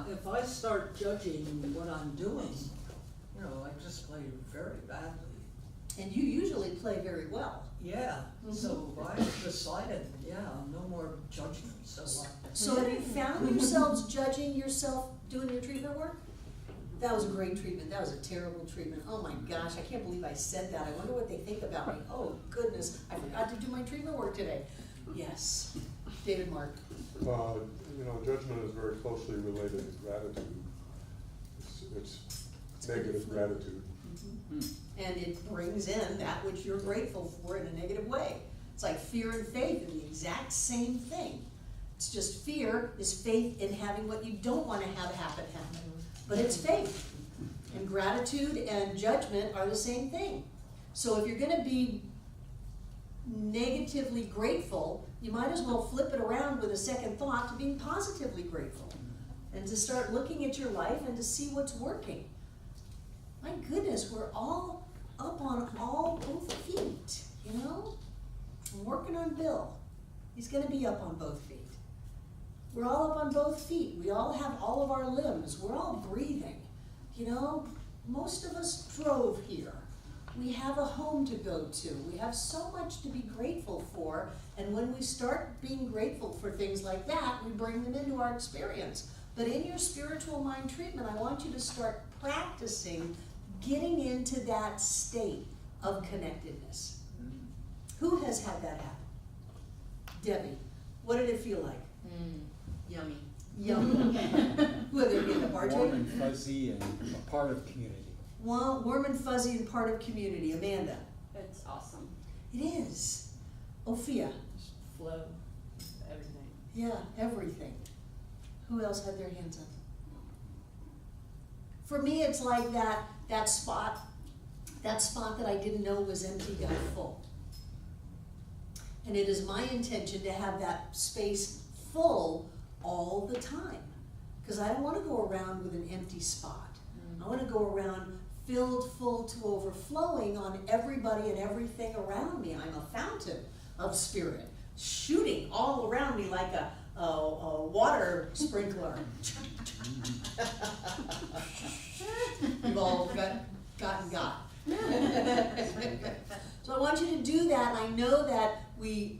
if I start judging what I'm doing, you know, I just play very badly. And you usually play very well. Yeah, so I decided, yeah, no more judgment, so So have you found yourselves judging yourself doing your treatment work? That was a great treatment, that was a terrible treatment. Oh my gosh, I can't believe I said that. I wonder what they think about me. Oh goodness, I forgot to do my treatment work today. Yes. David Mark. Judgment is very closely related to gratitude. It's negative gratitude. And it brings in that which you're grateful for in a negative way. It's like fear and faith are the exact same thing. It's just fear is faith in having what you don't want to have happen. But it's faith. And gratitude and judgment are the same thing. So if you're going to be negatively grateful, you might as well flip it around with a second thought to being positively grateful. And to start looking at your life and to see what's working. My goodness, we're all up on both feet, you know? I'm working on Bill. He's gonna be up on both feet. We're all up on both feet. We all have all of our limbs. We're all breathing. You know, most of us drove here. We have a home to go to. We have so much to be grateful for. And when we start being grateful for things like that, we bring them into our experience. But in your spiritual mind treatment, I want you to start practicing getting into that state of connectedness. Who has had that happen? Debbie, what did it feel like? Yummy. Yummy. Whether it be the bartender? Warm and fuzzy and a part of community. Well, warm and fuzzy and part of community. Amanda? It's awesome. It is. Ophia? Just flow, everything. Yeah, everything. Who else had their hands up? For me, it's like that spot that I didn't know was empty got full. And it is my intention to have that space full all the time. Because I don't want to go around with an empty spot. I want to go around filled full to overflowing on everybody and everything around me. I'm a fountain of spirit, shooting all around me like a water sprinkler. We've all got. So I want you to do that. I know that we've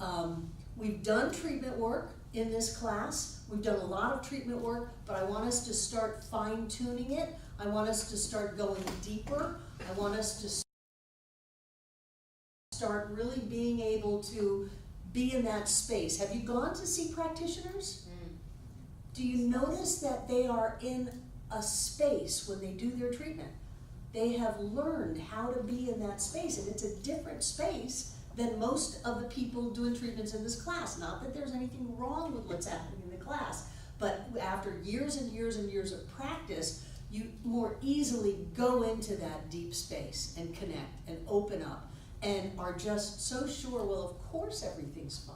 done treatment work in this class. We've done a lot of treatment work, but I want us to start fine-tuning it. I want us to start going deeper. I want us to start really being able to be in that space. Have you gone to see practitioners? Do you notice that they are in a space when they do their treatment? They have learned how to be in that space, and it's a different space than most of the people doing treatments in this class. Not that there's anything wrong with what's happening in the class, but after years and years and years of practice, you more easily go into that deep space and connect and open up and are just so sure, well, of course everything's fine.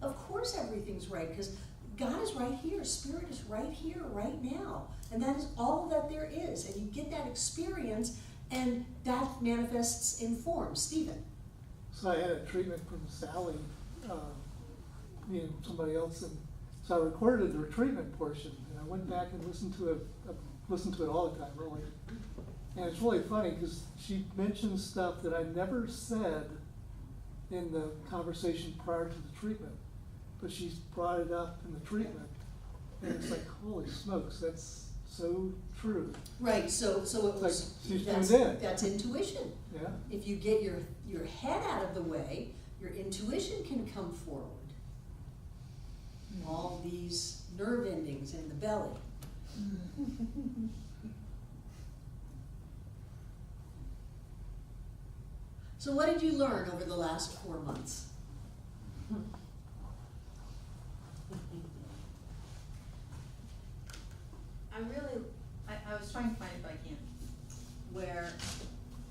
Of course everything's right, because God is right here. Spirit is right here, right now. And that is all that there is. And you get that experience, and that manifests in form. Stephen. So I had a treatment from Sally, me and somebody else, and so I recorded the treatment portion, and I went back and listened to it all the time, really. And it's really funny because she mentions stuff that I never said in the conversation prior to the treatment, but she's brought it up in the treatment, and it's like, holy smokes, that's so true. Right, so it was, Like, she's that's, tuned in. that's intuition. Yeah. If you get your head out of the way, your intuition can come forward. All these nerve endings in the belly. So what did you learn over the last 4 months? I was trying to find it, but I can't, where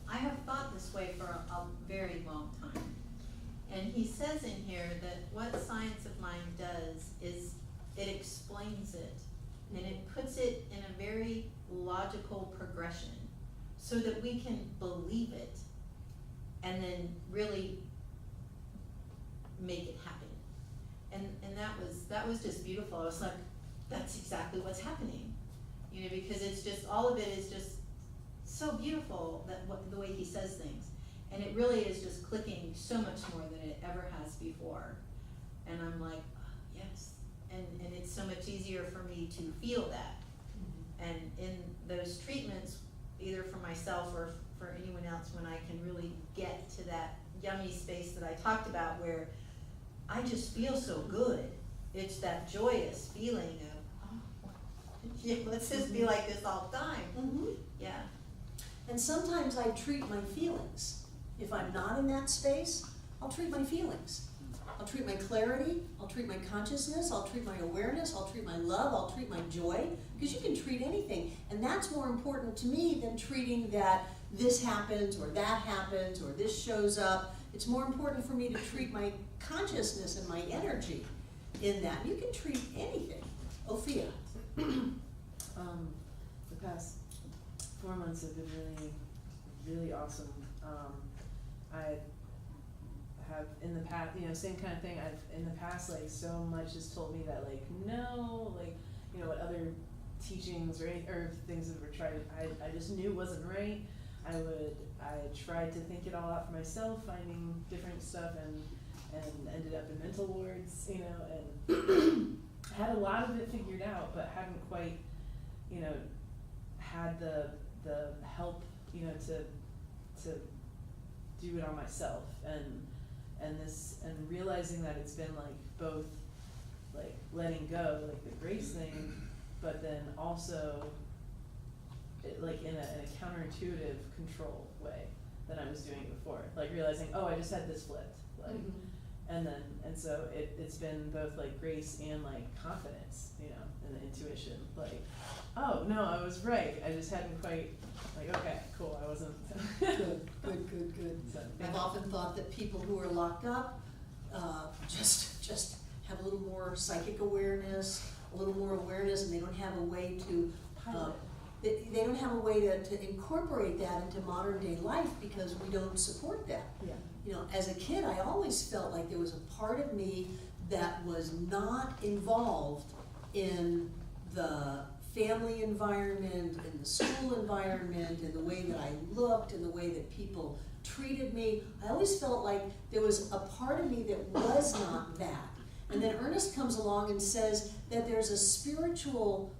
I have thought this way for a very long time. And he says in here that what science of mind does is it explains it, and it puts it in a very logical progression so that we can believe it and then really make it happen. And that was just beautiful. I was like, that's exactly what's happening. You know, because it's just, all of it is just so beautiful, that the way he says things. And it really is just clicking so much more than it ever has before. And I'm like, oh, yes, and it's so much easier for me to feel that. And in those treatments, either for myself or for anyone else, when I can really get to that yummy space that I talked about where I just feel so good. It's that joyous feeling of, oh, yeah, let's just be like this all the time. Mm-hmm. Yeah. And sometimes I treat my feelings. If I'm not in that space, I'll treat my feelings. I'll treat my clarity, I'll treat my consciousness, I'll treat my awareness, I'll treat my love, I'll treat my joy, because you can treat anything. And that's more important to me than treating that this happens or that happens or this shows up. It's more important for me to treat my consciousness and my energy in that. You can treat anything. Ophia. The past 4 months have been really, really awesome. I have in the past, same kind of thing, I've in the past, like, so much has told me that, like, no, like, what other teachings or things that were tried, I just knew wasn't right. I tried to think it all out for myself, finding different stuff, and ended up in mental wards, and had a lot of it figured out, but hadn't quite, had the help, to do it on myself, and realizing that it's been like both, like letting go, like the grace thing, but then also like in a counterintuitive control way than I was doing it before, like realizing, oh, I just had this flipped, like, and so it's been both like grace and like confidence, and the intuition, like, oh no, I was right, I just hadn't quite, like, okay, cool, I wasn't. Good. So, I've often thought that people who are locked up just have a little more psychic awareness, a little more awareness, and they don't have a way to they don't have a way to incorporate that into modern day life because we don't support that. yeah. As a kid, I always felt like there was a part of me that was not involved in the family environment, in the school environment, in the way that I looked, in the way that people treated me. I always felt like there was a part of me that was not that. And then Ernest comes along and says that there's a spiritual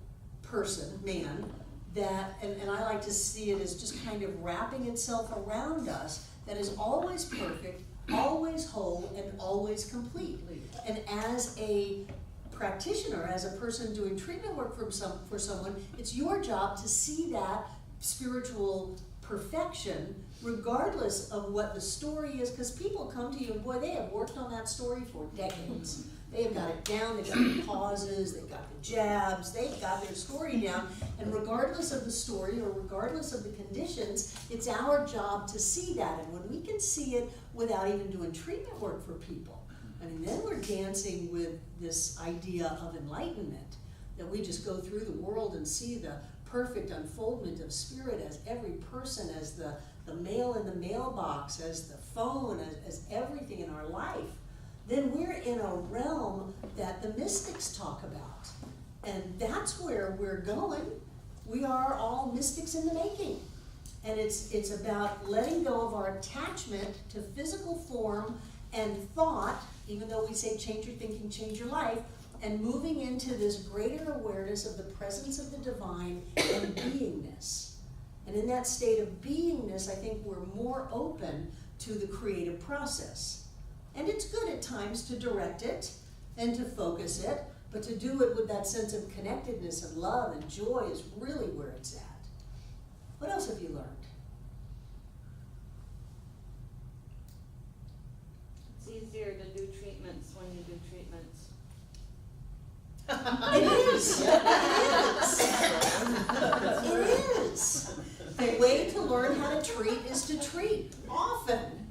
person, man, that, and I like to see it as just kind of wrapping itself around us, that is always perfect, always whole, and always complete. And as a practitioner, as a person doing treatment work for someone, it's your job to see that spiritual perfection regardless of what the story is, because people come to you and boy, they have worked on that story for decades. They have got it down, they've got the pauses, they've got the jabs, they've got their story down, and regardless of the story or regardless of the conditions, it's our job to see that. And when we can see it without even doing treatment work for people, then we're dancing with this idea of enlightenment, that we just go through the world and see the perfect unfoldment of spirit as every person, as the mail in the mailbox, as the phone, as everything in our life. Then we're in a realm that the mystics talk about. And that's where we're going. We are all mystics in the making. And it's about letting go of our attachment to physical form and thought, even though we say change your thinking, change your life, and moving into this greater awareness of the presence of the divine and beingness. And in that state of beingness, I think we're more open to the creative process. And it's good at times to direct it and to focus it, but to do it with that sense of connectedness and love and joy is really where it's at. What else have you learned? It's easier to do treatments when you do treatments. It is. It is. The way to learn how to treat is to treat often.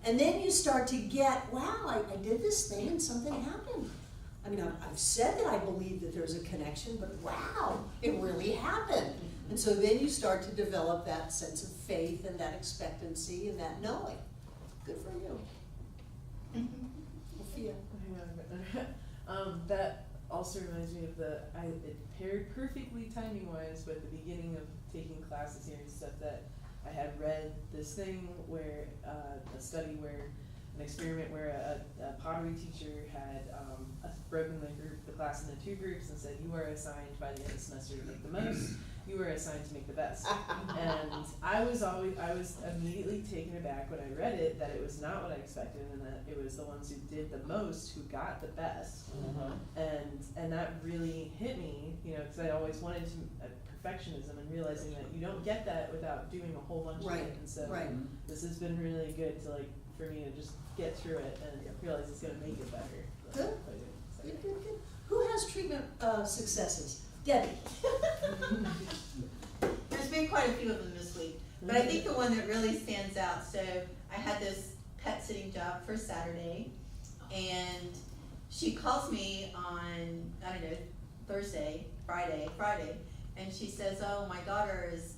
And then you start to get, wow, I did this thing and something happened. I've said that I believe that there's a connection, but wow, it really happened. And so then you start to develop that sense of faith and that expectancy and that knowing. Good for you. Sophia. That also reminds me of it paired perfectly timing-wise with the beginning of taking classes here and stuff, that I had read this thing where, a study where, an experiment where a pottery teacher had, broken the class into 2 groups and said, you are assigned by the end of the semester to make the most, you were assigned to make the best. And I was immediately taken aback when I read it, that it was not what I expected, and that it was the ones who did the most who got the best. And that really hit me, you know, because I always wanted to, perfectionism, and realizing that you don't get that without doing a whole bunch of Right, it. And so right. this has been really good to, like, for me to just get through it and realize it's gonna make it better. Good. So. Good, good, good. Who has treatment successes? Debbie. There's been quite a few of them this week, but I think the one that really stands out, so I had this pet sitting job for Saturday, and she calls me on, I don't know, Friday, and she says, oh, my daughter is,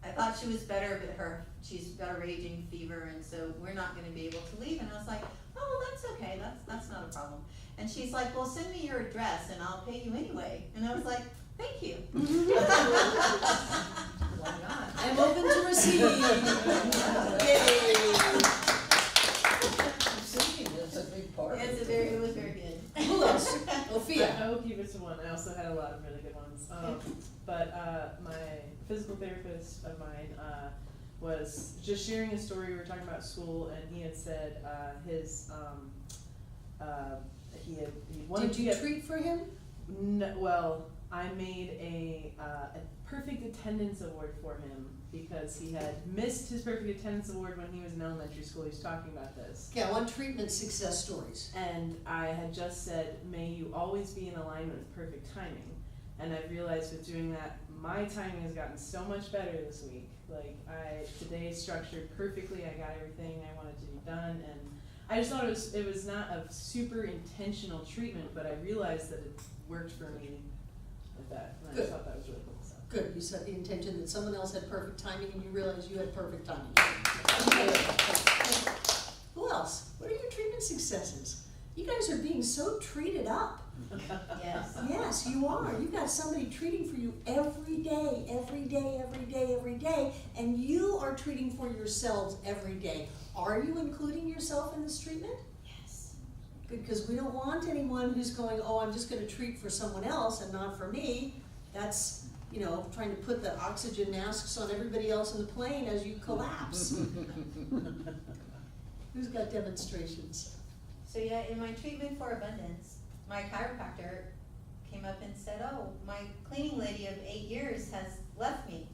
I thought she was better, but she's got a raging fever, and so we're not gonna be able to leave. And I was like, oh, well, that's okay, that's not a problem. And she's like, well, send me your address and I'll pay you anyway. And I was like, thank you. Why not? I'm open to receive. Yay. Singing is a big part. It was very good. Who else? Ophia. I will keep it to one. I also had a lot of really good ones. But my physical therapist of mine was just sharing a story. We were talking about school, and he had said he wanted Did to you get. treat for him? No, well, I made a perfect attendance award for him because he had missed his perfect attendance award when he was in elementary school. He was talking about this. Okay, I want treatment success stories. And I had just said, may you always be in alignment with perfect timing. And I realized with doing that, my timing has gotten so much better this week. Like, today structured perfectly, I got everything I wanted to be done, and I just thought it was not a super intentional treatment, but I realized that it worked for me with that, and I Good. just thought that was really cool. So. Good, you set the intention that someone else had perfect timing and you realized you had perfect timing. Who else? What are your treatment successes? You guys are being so treated up. Yes. Yes, you are. You've got somebody treating for you every day, every day, every day, every day, and you are treating for yourselves every day. Are you including yourself in this treatment? Yes. Good, because we don't want anyone who's going, oh, I'm just gonna treat for someone else and not for me. That's, you know, trying to put the oxygen masks on everybody else in the plane as you collapse. Who's got demonstrations? So yeah, in my treatment for abundance, my chiropractor came up and said, oh, my cleaning lady of 8 years has left me,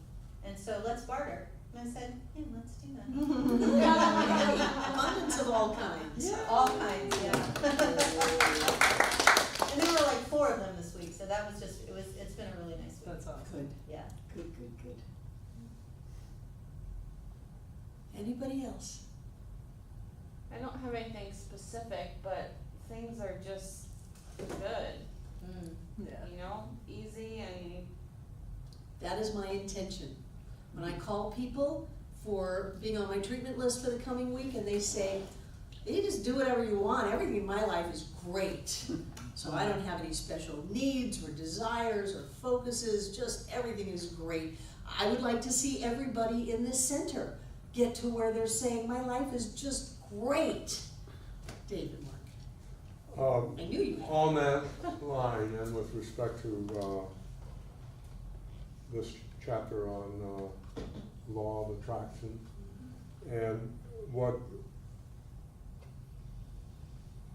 and so let's barter. And I said, yeah, let's do that. Abundance of all kinds. Yeah. All kinds, yeah. And there were like 4 of them this week, so that was just, it's been a really nice week. That's awesome. Good, Yeah. good, good, good. Anybody else? I don't have anything specific, but things are just good, Yeah. you know, easy and That is my intention. When I call people for being on my treatment list for the coming week and they say, you just do whatever you want, everything in my life is great. So I don't have any special needs or desires or focuses, just everything is great. I would like to see everybody in this center get to where they're saying, my life is just great. David Mark. I knew you had. On that line, and with respect to this chapter on law of attraction, and what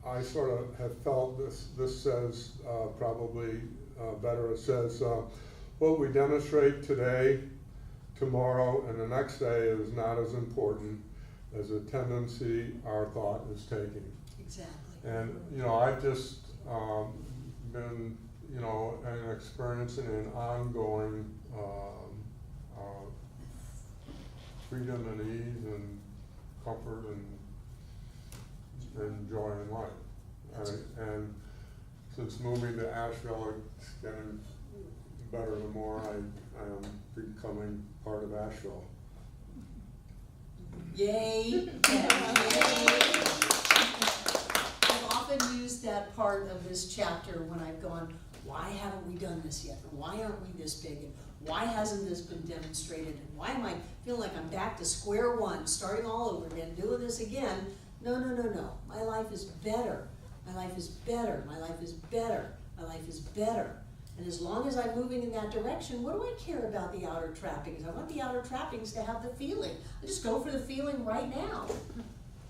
I sort of have felt this says probably better, it says what we demonstrate today, tomorrow, and the next day is not as important as a tendency our thought is taking. Exactly. And, you know, I've just been, you know, and experiencing an ongoing freedom and ease and comfort and joy in life. And since moving to Asheville, it's getting better the more I am becoming part of Asheville. Yay. Yay. I've often used that part of this chapter when I've gone, why haven't we done this yet? Or why aren't we this big? And Why hasn't this been demonstrated? And why am I feeling like I'm back to square one, starting all over again, doing this again? No, no, no, no. My life is better. My life is better. My life is better. My life is better. And as long as I'm moving in that direction, what do I care about the outer trappings? I want the outer trappings to have the feeling. I just go for the feeling right now.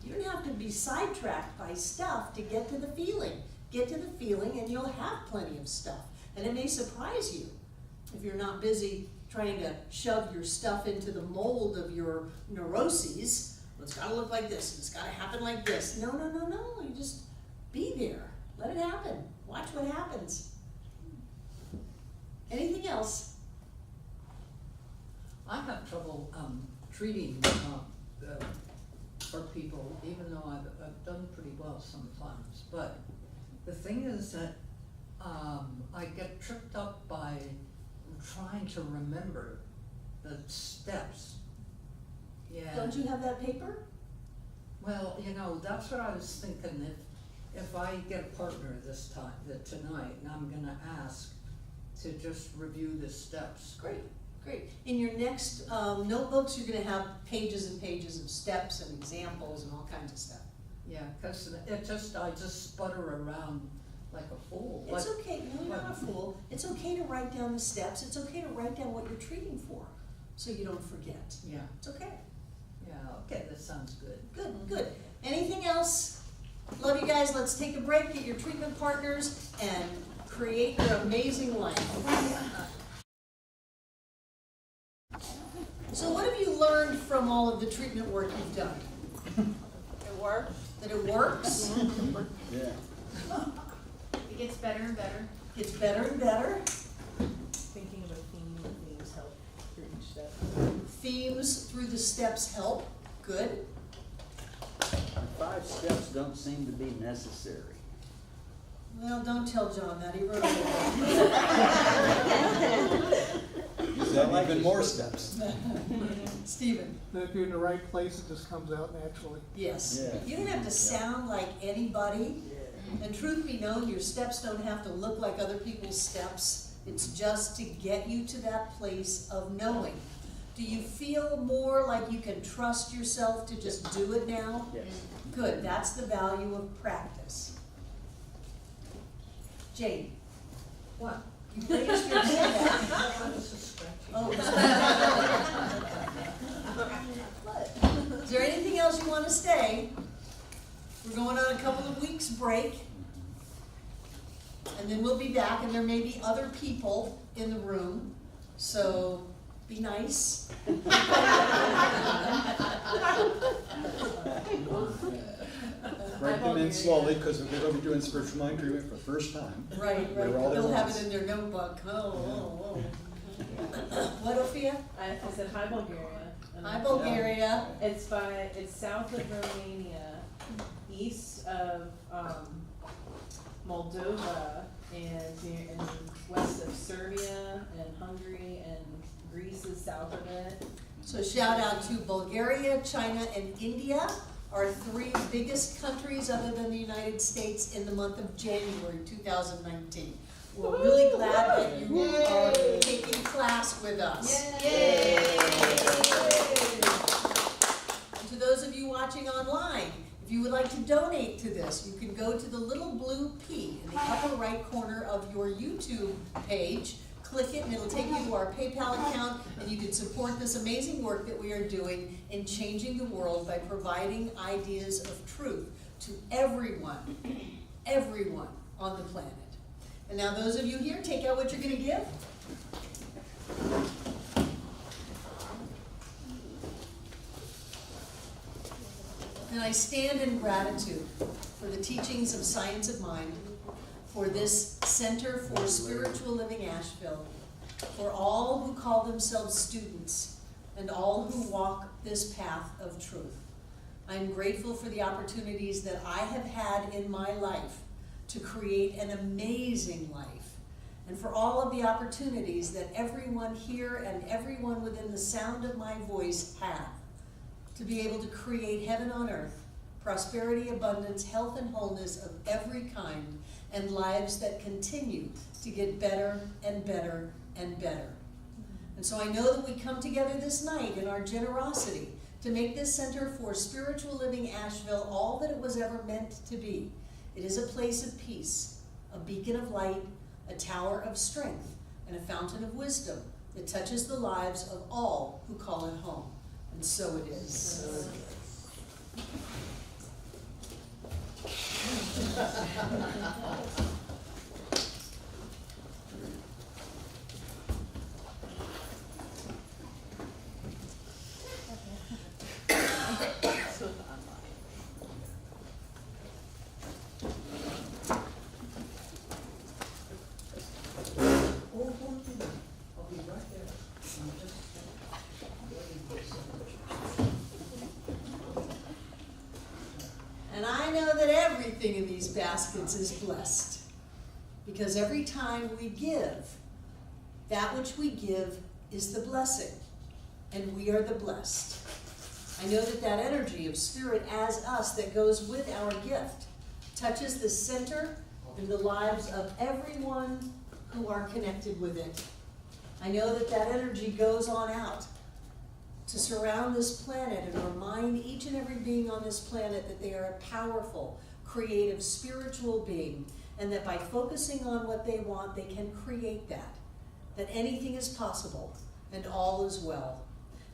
You don't have to be sidetracked by stuff to get to the feeling. Get to the feeling and you'll have plenty of stuff. And it may surprise you if you're not busy trying to shove your stuff into the mold of your neuroses. Well, it's gotta look like this, it's gotta happen like this. No, no, no, no, you just be there. Let it happen. Watch what happens. Anything else? I have trouble, treating, for people, even though I've done pretty well sometimes, but the thing is that, I get tripped up by trying to remember the steps. Yeah. Don't you have that paper? Well, you know, that's what I was thinking, if I get a partner this time, tonight, and I'm gonna ask to just review the steps. Great, great. In your next notebooks, you're gonna have pages and pages of steps and examples and all kinds of stuff. Yeah, cause I just sputter around like a fool. It's but- okay, no, you're not a fool. It's okay to write down the steps. It's okay to write down what you're treating for, so you don't forget. Yeah, It's okay. yeah, okay, that sounds good. Good, good. Anything else? Love you guys. Let's take a break, get your treatment partners, and create your amazing life. So what have you learned from all of the treatment work you've done? It worked. That it works? Yeah. It gets better and better. Gets better and better. Thinking of a theme or themes help through each step. Themes through the steps help. Good. The 5 steps don't seem to be necessary. Well, don't tell John that. He wrote it. Is that even more steps? Stephen. That if you're in the right place, it just comes out naturally. Yes. Yeah. You don't have to sound like anybody. And truth be known, your steps don't have to look like other people's steps. It's just to get you to that place of knowing. Do you feel more like you can trust yourself to just do it now? Yes. Good, that's the value of practice. Jane, What? you raised your hand. I was just scratching. Oh. What? Is there anything else you want to say? We're going on a couple of weeks break. And then we'll be back, and there may be other people in the room, so be nice. Break them in slowly, because we're gonna be doing spiritual mind treatment for the first time. Right, We're all there they'll have once. it in their notebook. Oh. What, Ophia? I said hi Bulgaria. And Hi, Bulgaria. It's south of Romania, east of Moldova, and west of Serbia and Hungary, and Greece is south of it. So shout out to Bulgaria, China, and India, our 3 biggest countries other than the United States in the month of January 2019. We're really glad that you are taking class with us. Yay! And to those of you watching online, if you would like to donate to this, you can go to the little blue P in the upper right corner of your YouTube page. Click it and it'll take you to our PayPal account, and you can support this amazing work that we are doing in changing the world by providing ideas of truth to everyone on the planet. And now those of you here, take out what you're going to give. And I stand in gratitude for the teachings of Science of Mind, for this Center for Spiritual Living Asheville, for all who call themselves students, and all who walk this path of truth. I'm grateful for the opportunities that I have had in my life to create an amazing life, and for all of the opportunities that everyone here and everyone within the sound of my voice have to be able to create heaven on earth, prosperity, abundance, health, and wholeness of every kind, and lives that continue to get better and better and better. And so I know that we come together this night in our generosity to make this Center for Spiritual Living Asheville all that it was ever meant to be. It is a place of peace, a beacon of light, a tower of strength, and a fountain of wisdom that touches the lives of all who call it home. And so it is. I'll be right there. I'm just waiting for signatures. And I know that everything in these baskets is blessed. Because every time we give, that which we give is the blessing. And we are the blessed. I know that that energy of spirit as us that goes with our gift touches the center and the lives of everyone who are connected with it. I know that that energy goes on out to surround this planet and remind each and every being on this planet that they are a powerful, creative, spiritual being, and that by focusing on what they want, they can create that anything is possible and all is well.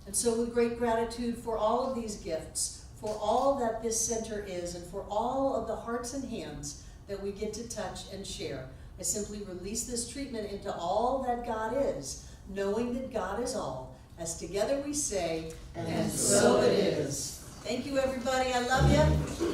And so with great gratitude for all of these gifts, for all that this center is, and for all of the hearts and hands that we get to touch and share, I simply release this treatment into all that God is, knowing that God is all, as together we say, and so it is. Thank you, everybody. I love you.